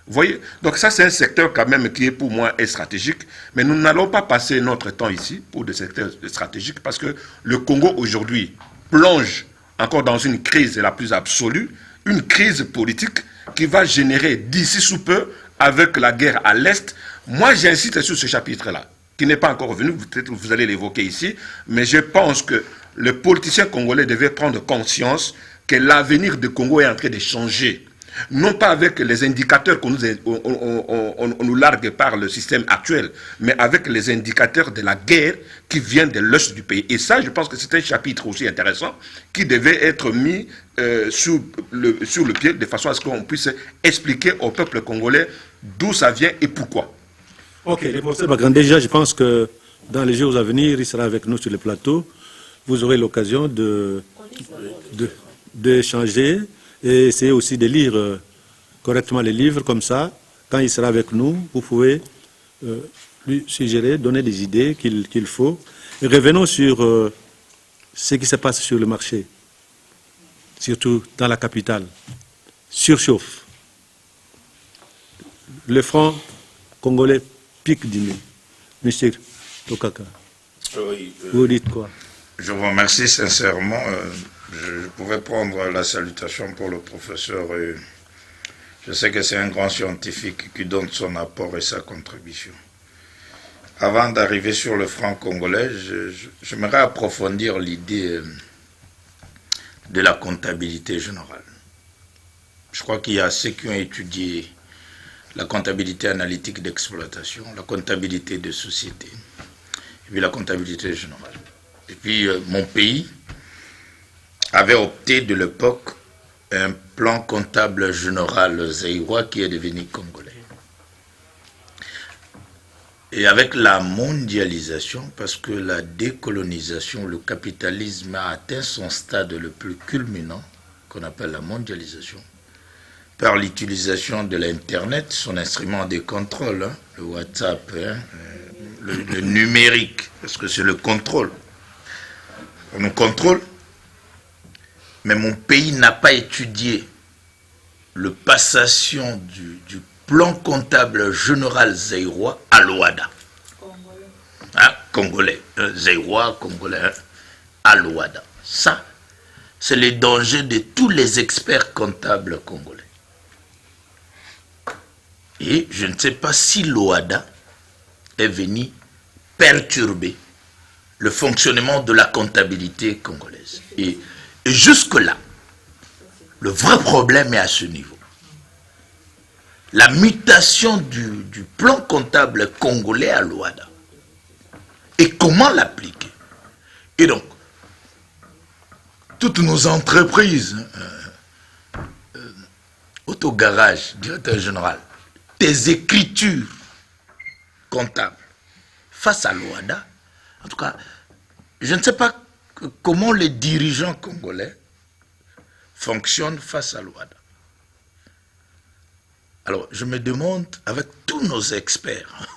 Vous voyez? Donc ça, c'est un secteur quand même qui est pour moi stratégique, mais nous n'allons pas passer notre temps ici pour des secteurs stratégiques parce que le Congo aujourd'hui plonge encore dans une crise la plus absolue, une crise politique qui va générer d'ici sous peu, avec la guerre à l'Est. Moi, j'insiste sur ce chapitre-là, qui n'est pas encore revenu, peut-être que vous allez l'évoquer ici, mais je pense que le politicien congolais devait prendre conscience que l'avenir du Congo est en train de changer. Non pas avec les indicateurs qu'on nous largue par le système actuel, mais avec les indicateurs de la guerre qui vient de l'est du pays. Et ça, je pense que c'est un chapitre aussi intéressant qui devait être mis sur le pied de façon à ce qu'on puisse expliquer au peuple congolais d'où ça vient et pourquoi. Ok, le professeur Bakandeja, je pense que dans les jours à venir, il sera avec nous sur le plateau. Vous aurez l'occasion d'échanger et essayer aussi de lire correctement les livres comme ça. Quand il sera avec nous, vous pouvez lui suggérer, donner des idées qu'il faut. Et revenons sur ce qui se passe sur le marché, surtout dans la capitale. Surchauffe. Le franc congolais pique du nez. Monsieur Tokaka, oui, vous dites quoi? Je vous remercie sincèrement. Je pouvais prendre la salutation pour le professeur. Et je sais que c'est un grand scientifique qui donne son apport et sa contribution. Avant d'arriver sur le franc congolais, j'aimerais approfondir l'idée de la comptabilité générale. Je crois qu'il y a ceux qui ont étudié la comptabilité analytique d'exploitation, la comptabilité de société, et puis la comptabilité générale. Et puis mon pays avait opté de l'époque un plan comptable général zaïrois qui est devenu congolais. Et avec la mondialisation, parce que la décolonisation, le capitalisme a atteint son stade le plus culminant, qu'on appelle la mondialisation, par l'utilisation de l'Internet, son instrument de contrôle, hein, le WhatsApp, hein, le numérique, parce que c'est le contrôle. On nous contrôle, mais mon pays n'a pas étudié le passation du plan comptable général zaïrois à l'Ouada. Hein, congolais, zaïrois, congolais. Hein. à l'Ouada. Ça, c'est le danger de tous les experts comptables congolais. Et je ne sais pas si l'Ouada est venu perturber le fonctionnement de la comptabilité congolaise. Et jusque-là, le vrai problème est à ce niveau. La mutation du plan comptable congolais à l'Ouada. Et comment l'appliquer? Et donc, toutes nos entreprises, autogarage, directeur général, tes écritures comptables face à l'Ouada, en tout cas, je ne sais pas comment les dirigeants congolais fonctionnent face à l'Ouada. Alors, je me demande, avec tous nos experts,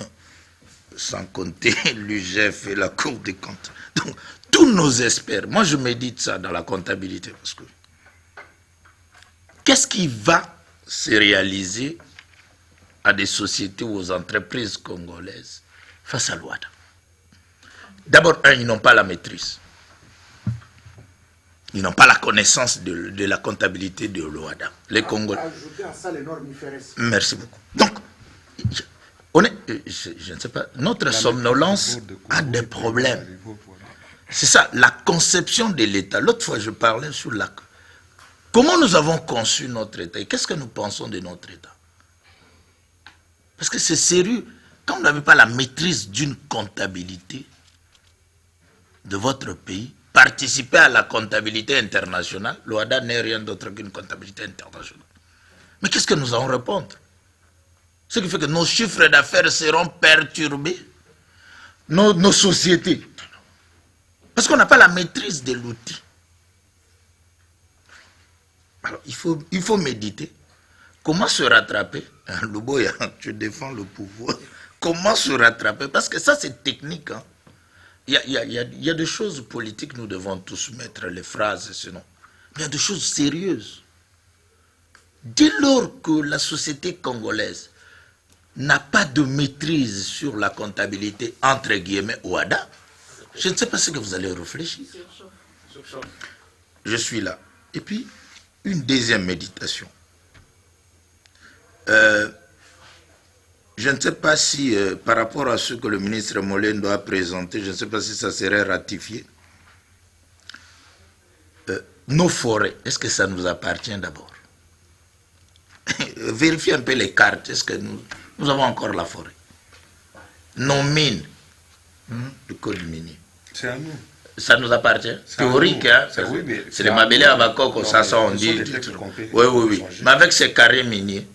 sans compter l'UGF et la Cour des comptes, donc, tous nos experts, moi je médite ça dans la comptabilité, parce que qu'est-ce qui va se réaliser à des sociétés ou aux entreprises congolaises face à l'Ouada? D'abord, ils n'ont pas la maîtrise. Ils n'ont pas la connaissance de la comptabilité de l'Ouada. Les Congolais. Ajouter à ça les normes IFRS. Merci beaucoup. Donc, je ne sais pas, notre somnolence a des problèmes. C'est ça, la conception de l'État. L'autre fois, je parlais sur la... Comment nous avons conçu notre État et qu'est-ce que nous pensons de notre État? Parce que c'est sérieux. Quand vous n'avez pas la maîtrise d'une comptabilité de votre pays, participer à la comptabilité internationale, l'OADA n'est rien d'autre qu'une comptabilité internationale. Mais qu'est-ce que nous allons répondre? Ce qui fait que nos chiffres d'affaires seront perturbés, nos sociétés. Parce qu'on n'a pas la maîtrise de l'outil. Alors, il faut méditer. Comment se rattraper? Luboya, tu défends le pouvoir. Comment se rattraper? Parce que ça, c'est technique. Hein. Il y a des choses politiques, nous devons tous mettre les phrases, sinon. Mais il y a des choses sérieuses. Dès lors que la société congolaise n'a pas de maîtrise sur la comptabilité, entre guillemets, OADA, je ne sais pas ce que vous allez réfléchir. Je suis là. Et puis, une deuxième méditation. Je ne sais pas si, par rapport à ce que le ministre Molendo a présenté, je ne sais pas si ça serait ratifié. Nos forêts, est-ce que ça nous appartient d'abord? Vérifiez un peu les cartes, est-ce que nous avons encore la forêt? Nos mines, le code minier. C'est à nous. Ça nous appartient. Théorique, hein? C'est les Mabélé à Bakoko, ça on dit. Oui. Mais avec ces carrés miniers,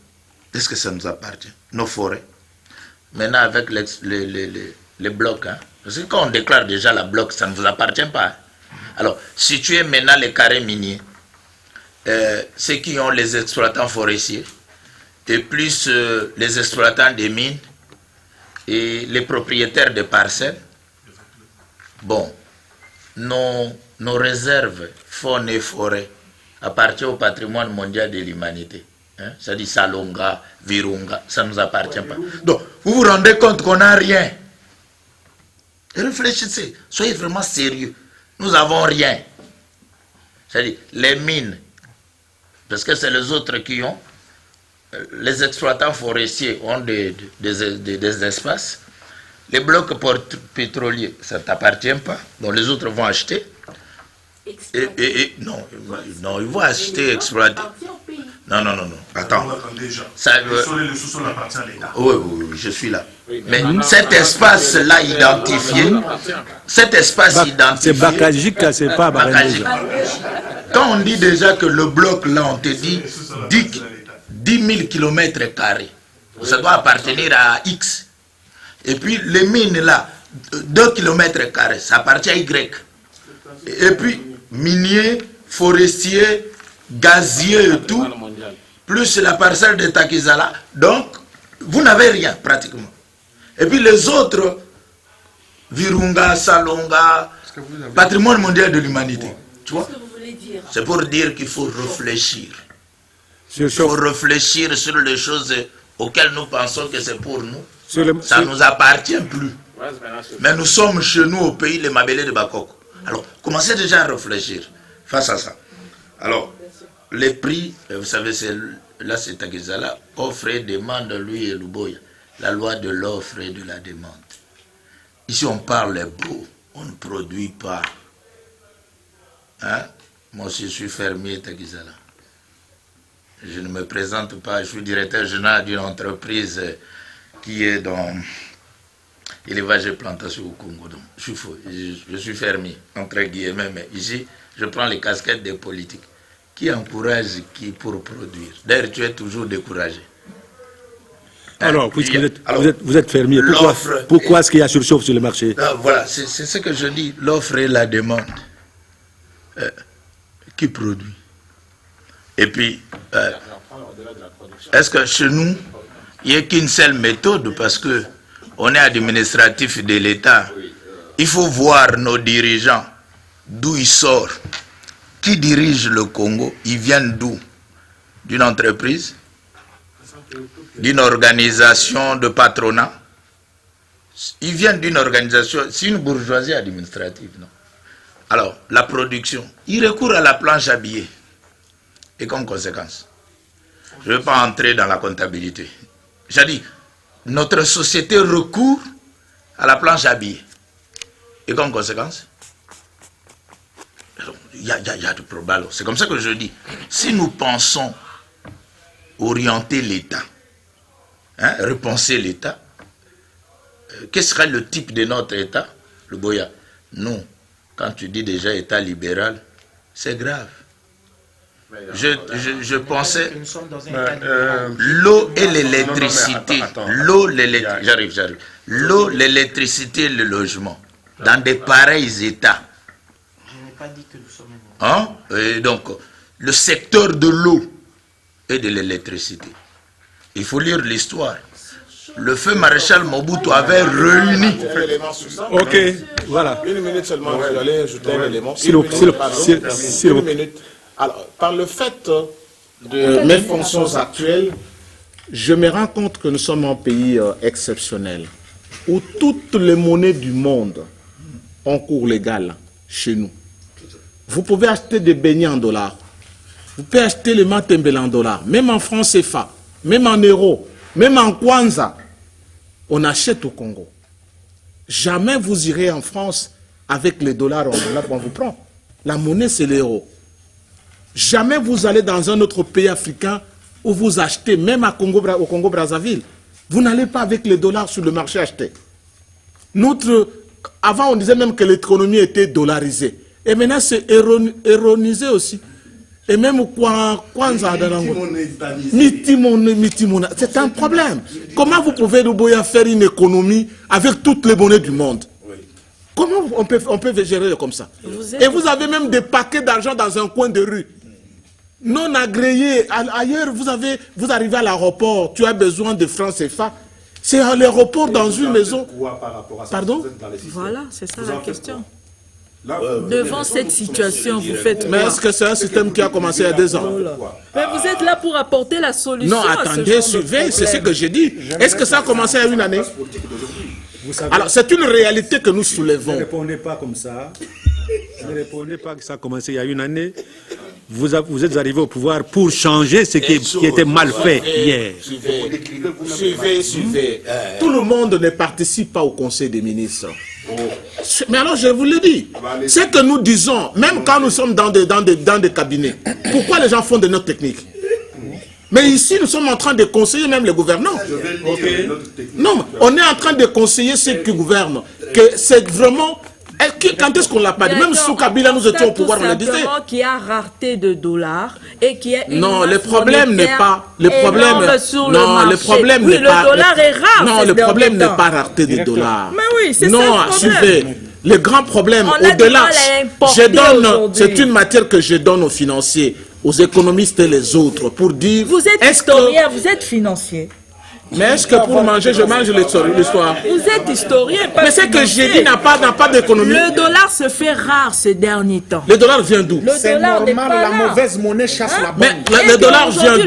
est-ce que ça nous appartient? Nos forêts. Maintenant, avec les blocs, hein? Parce que quand on déclare déjà la bloc, ça ne vous appartient pas. Hein? Alors, si tu es maintenant les carrés miniers, ceux qui ont les exploitants forestiers, et plus les exploitants des mines, et les propriétaires de parcelles, bon, nos réserves, faune et forêt, appartiennent au patrimoine mondial de l'humanité. Hein? Ça dit Salonga, Virunga, ça ne nous appartient pas. Donc, vous vous rendez compte qu'on n'a rien. Et réfléchissez, soyez vraiment sérieux. Nous n'avons rien. C'est-à-dire, les mines, parce que c'est les autres qui ont, les exploitants forestiers ont des espaces, les blocs pétroliers, ça ne t'appartient pas, donc les autres vont acheter. Non, ils vont acheter, exploiter. Non. Attends. Le sous-sol appartient à l'État. Oui, je suis là. Mais cet espace-là identifié, c'est Bakajika, c'est pas Bakajika. Quand on dit déjà que le bloc là, on te dit 10 000 km², ça doit appartenir à X. Et puis les mines là, 2 km², ça appartient à Y. Et puis minier, forestier, gazier et tout, plus la parcelle de Takizala. Donc, vous n'avez rien pratiquement. Et puis les autres, Virunga, Salonga, patrimoine mondial de l'humanité. Tu vois? C'est pour dire qu'il faut réfléchir. Il faut réfléchir sur les choses auxquelles nous pensons que c'est pour nous. Ça ne nous appartient plus. Mais nous sommes chez nous au pays, les Mabélé de Bakoko. Alors, commencez déjà à réfléchir face à ça. Alors, les prix, vous savez, là c'est Takizala, offre et demande, lui et Luboya. La loi de l'offre et de la demande. Ici, on parle beau, on ne produit pas. Hein? Moi aussi, je suis fermier, Takizala. Je ne me présente pas, je suis directeur général d'une entreprise qui est dans élevage et plantation au Congo. Donc, je suis fermier, entre guillemets, mais ici, je prends les casquettes des politiques. Qui encourage qui pour produire? D'ailleurs, tu es toujours découragé. Alors, puisque vous êtes fermier, pourquoi est-ce qu'il y a surchauffe sur le marché? Voilà, c'est ce que je dis, l'offre et la demande. Qui produit? Et puis, est-ce que chez nous, il n'y a qu'une seule méthode, parce que on est administratif de l'État. Il faut voir nos dirigeants, d'où ils sortent. Qui dirige le Congo? Ils viennent d'où? D'une entreprise? D'une organisation de patronat? Ils viennent d'une organisation, c'est une bourgeoisie administrative, non? Alors, la production, ils recourent à la planche à billets. Et comme conséquence, je ne vais pas entrer dans la comptabilité. J'ai dit, notre société recourt à la planche à billets. Et comme conséquence, il y a du problème. C'est comme ça que je dis, si nous pensons orienter l'État, hein, repenser l'État, quel serait le type de notre État? Le Boya, nous, quand tu dis déjà État libéral, c'est grave. Je pensais l'eau et l'électricité, l'eau, l'électricité, le logement, dans des pareils états. Hein? Et donc, le secteur de l'eau et de l'électricité. Il faut lire l'histoire. Le feu maréchal Mobutu avait réuni. Ok, voilà. Une minute seulement, vous allez ajouter un élément. Une minute. Alors, par le fait de mes fonctions actuelles, je me rends compte que nous sommes un pays exceptionnel, où toutes les monnaies du monde ont cours légal chez nous. Vous pouvez acheter des beignets en dollars, vous pouvez acheter les matembele en dollars, même en francs CFA, même en euros, même en kwanza, on achète au Congo. Jamais vous irez en France avec les dollars on vous prend. La monnaie, c'est l'euro. Jamais vous allez dans un autre pays africain où vous achetez, même au Congo-Brazzaville. Vous n'allez pas avec les dollars sur le marché acheter. Avant, on disait même que l'économie était dollarisée. Et maintenant, c'est erronisé aussi. Et même Kwanza, c'est un problème. Comment vous pouvez faire une économie avec toutes les monnaies du monde? Comment on peut gérer comme ça? Et vous avez même des paquets d'argent dans un coin de rue. Non agréés. Ailleurs, vous arrivez à l'aéroport, tu as besoin de francs CFA. C'est à l'aéroport dans une maison. Pardon? Voilà, c'est ça la question. Devant cette situation, vous faites quoi? Mais est-ce que c'est un système qui a commencé il y a 2 ans? Mais vous êtes là pour apporter la solution. Non, attendez, suivez, c'est ce que j'ai dit. Est-ce que ça a commencé il y a 1 année? Alors, c'est une réalité que nous soulevons. Ne répondez pas comme ça. Ne répondez pas que ça a commencé il y a 1 année. Vous êtes arrivé au pouvoir pour changer ce qui était mal fait hier. Suivez. Tout le monde ne participe pas au Conseil des ministres. Mais alors, je vous le dis, c'est que nous disons, même quand nous sommes dans des cabinets, pourquoi les gens font de notre technique? Mais ici, nous sommes en train de conseiller même les gouvernants. Non, on est en train de conseiller ceux qui gouvernent. Que c'est vraiment... Quand est-ce qu'on l'a pas dit? Même sous Kabila, nous étions au pouvoir, on le disait. Qu'il y a rareté de dollars et qu'il y a une non, le problème n'est pas... Le problème n'est pas... Le dollar est rare. Non, le problème n'est pas rareté de dollars. Mais oui, c'est ça non, le problème. Suivez. Le grand problème, au-delà, c'est une matière que je donne aux financiers, aux économistes et les autres, pour dire... Vous êtes historien, vous êtes financier. Mais est-ce que pour manger, je mange l'histoire? Vous êtes historien, pas mais c'est que j'ai dit n'a pas d'économie. Le dollar se fait rare ces derniers temps. Le dollar vient d'où? C'est normal, la mauvaise monnaie chasse la bonne. Mais le dollar vient d'où?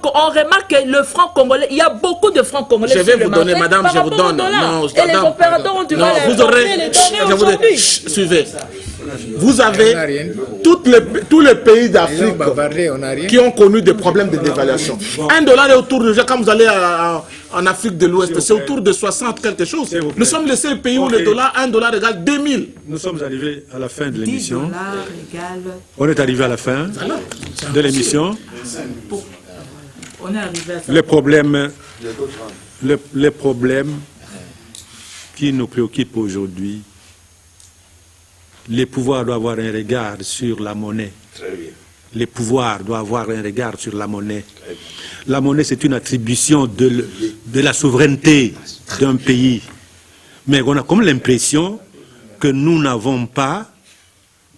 On remarque que le franc congolais, il y a beaucoup de francs congolais. Je vais vous donner, madame, je vous donne. Non, et les opérateurs ont du mal à vous aurez. Suivez. vous avez tous les pays d'Afrique qui ont connu des problèmes de dévaluation. $1 est autour de, quand vous allez en Afrique de l'Ouest, c'est autour de 60 quelque chose. Nous sommes les seuls pays où le dollar, $1 égale 2000. Nous sommes arrivés à la fin de l'émission. On est arrivé à la fin de l'émission. On est arrivé à ça. Les problèmes qui nous préoccupent aujourd'hui, les pouvoirs doivent avoir un regard sur la monnaie. Les pouvoirs doivent avoir un regard sur la monnaie. La monnaie, c'est une attribution de la souveraineté d'un pays. Mais on a comme l'impression que nous n'avons pas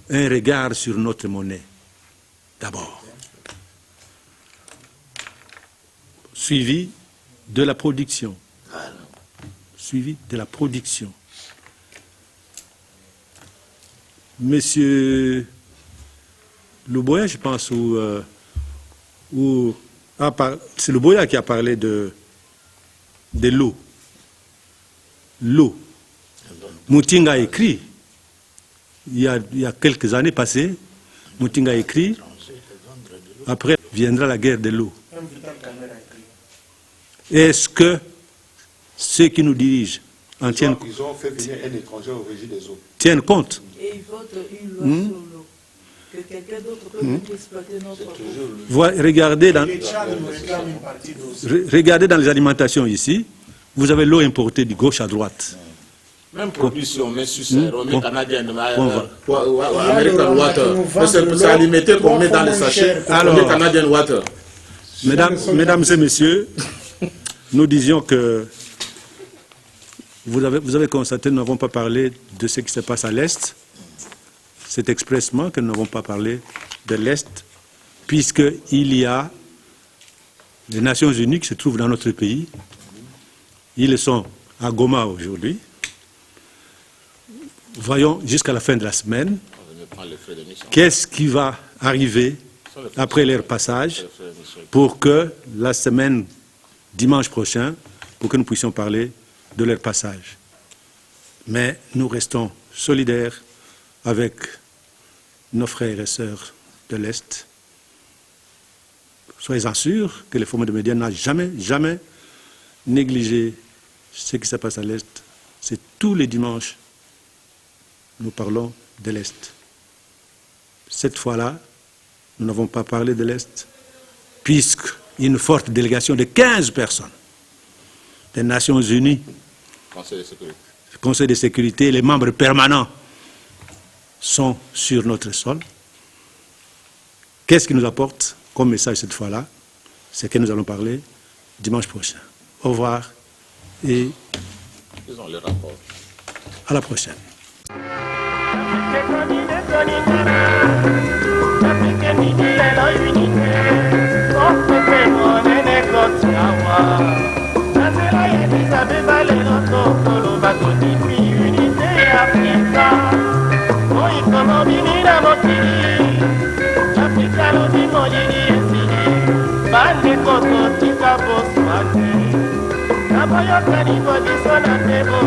un regard sur notre monnaie. D'abord. Suivi de la production. Suivi de la production. Monsieur Luboya, je pense, c'est Luboya qui a parlé de l'eau. L'eau. Moutinga a écrit, il y a quelques années passées, Moutinga a écrit, après viendra la guerre de l'eau. Est-ce que ceux qui nous dirigent en tiennent compte? Ils ont fait venir un étranger au régime des eaux. Tiennent compte. Et ils votent une loi sur l'eau. Que quelqu'un d'autre peut venir exploiter notre eau. Regardez dans les alimentations ici, vous avez l'eau importée de gauche à droite. Même produit, si on met sucre, on met canadien, American water. C'est alimentaire qu'on met dans les sachets, on met Canadian water. Mesdames et messieurs, nous disions que vous avez constaté que nous n'avons pas parlé de ce qui se passe à l'Est. C'est expressement que nous n'avons pas parlé de l'Est, puisqu'il y a les Nations Unies qui se trouvent dans notre pays. Ils sont à Goma aujourd'hui. Voyons jusqu'à la fin de la semaine qu'est-ce qui va arriver après leur passage pour que la semaine, dimanche prochain, pour que nous puissions parler de leur passage. Mais nous restons solidaires avec nos frères et sœurs de l'Est. Soyez-en sûrs que le Forum de médias n'a jamais négligé ce qui se passe à l'Est. C'est tous les dimanches, nous parlons de l'Est. Cette fois-là, nous n'avons pas parlé de l'Est, puisqu'une forte délégation de 15 personnes des Nations Unies, Conseil de sécurité, les membres permanents sont sur notre sol. Qu'est-ce qui nous apporte comme message cette fois-là? C'est que nous allons parler dimanche prochain. Au revoir et à la prochaine. Bande koto tika bosmane, naboyo kani bodiso na tebo.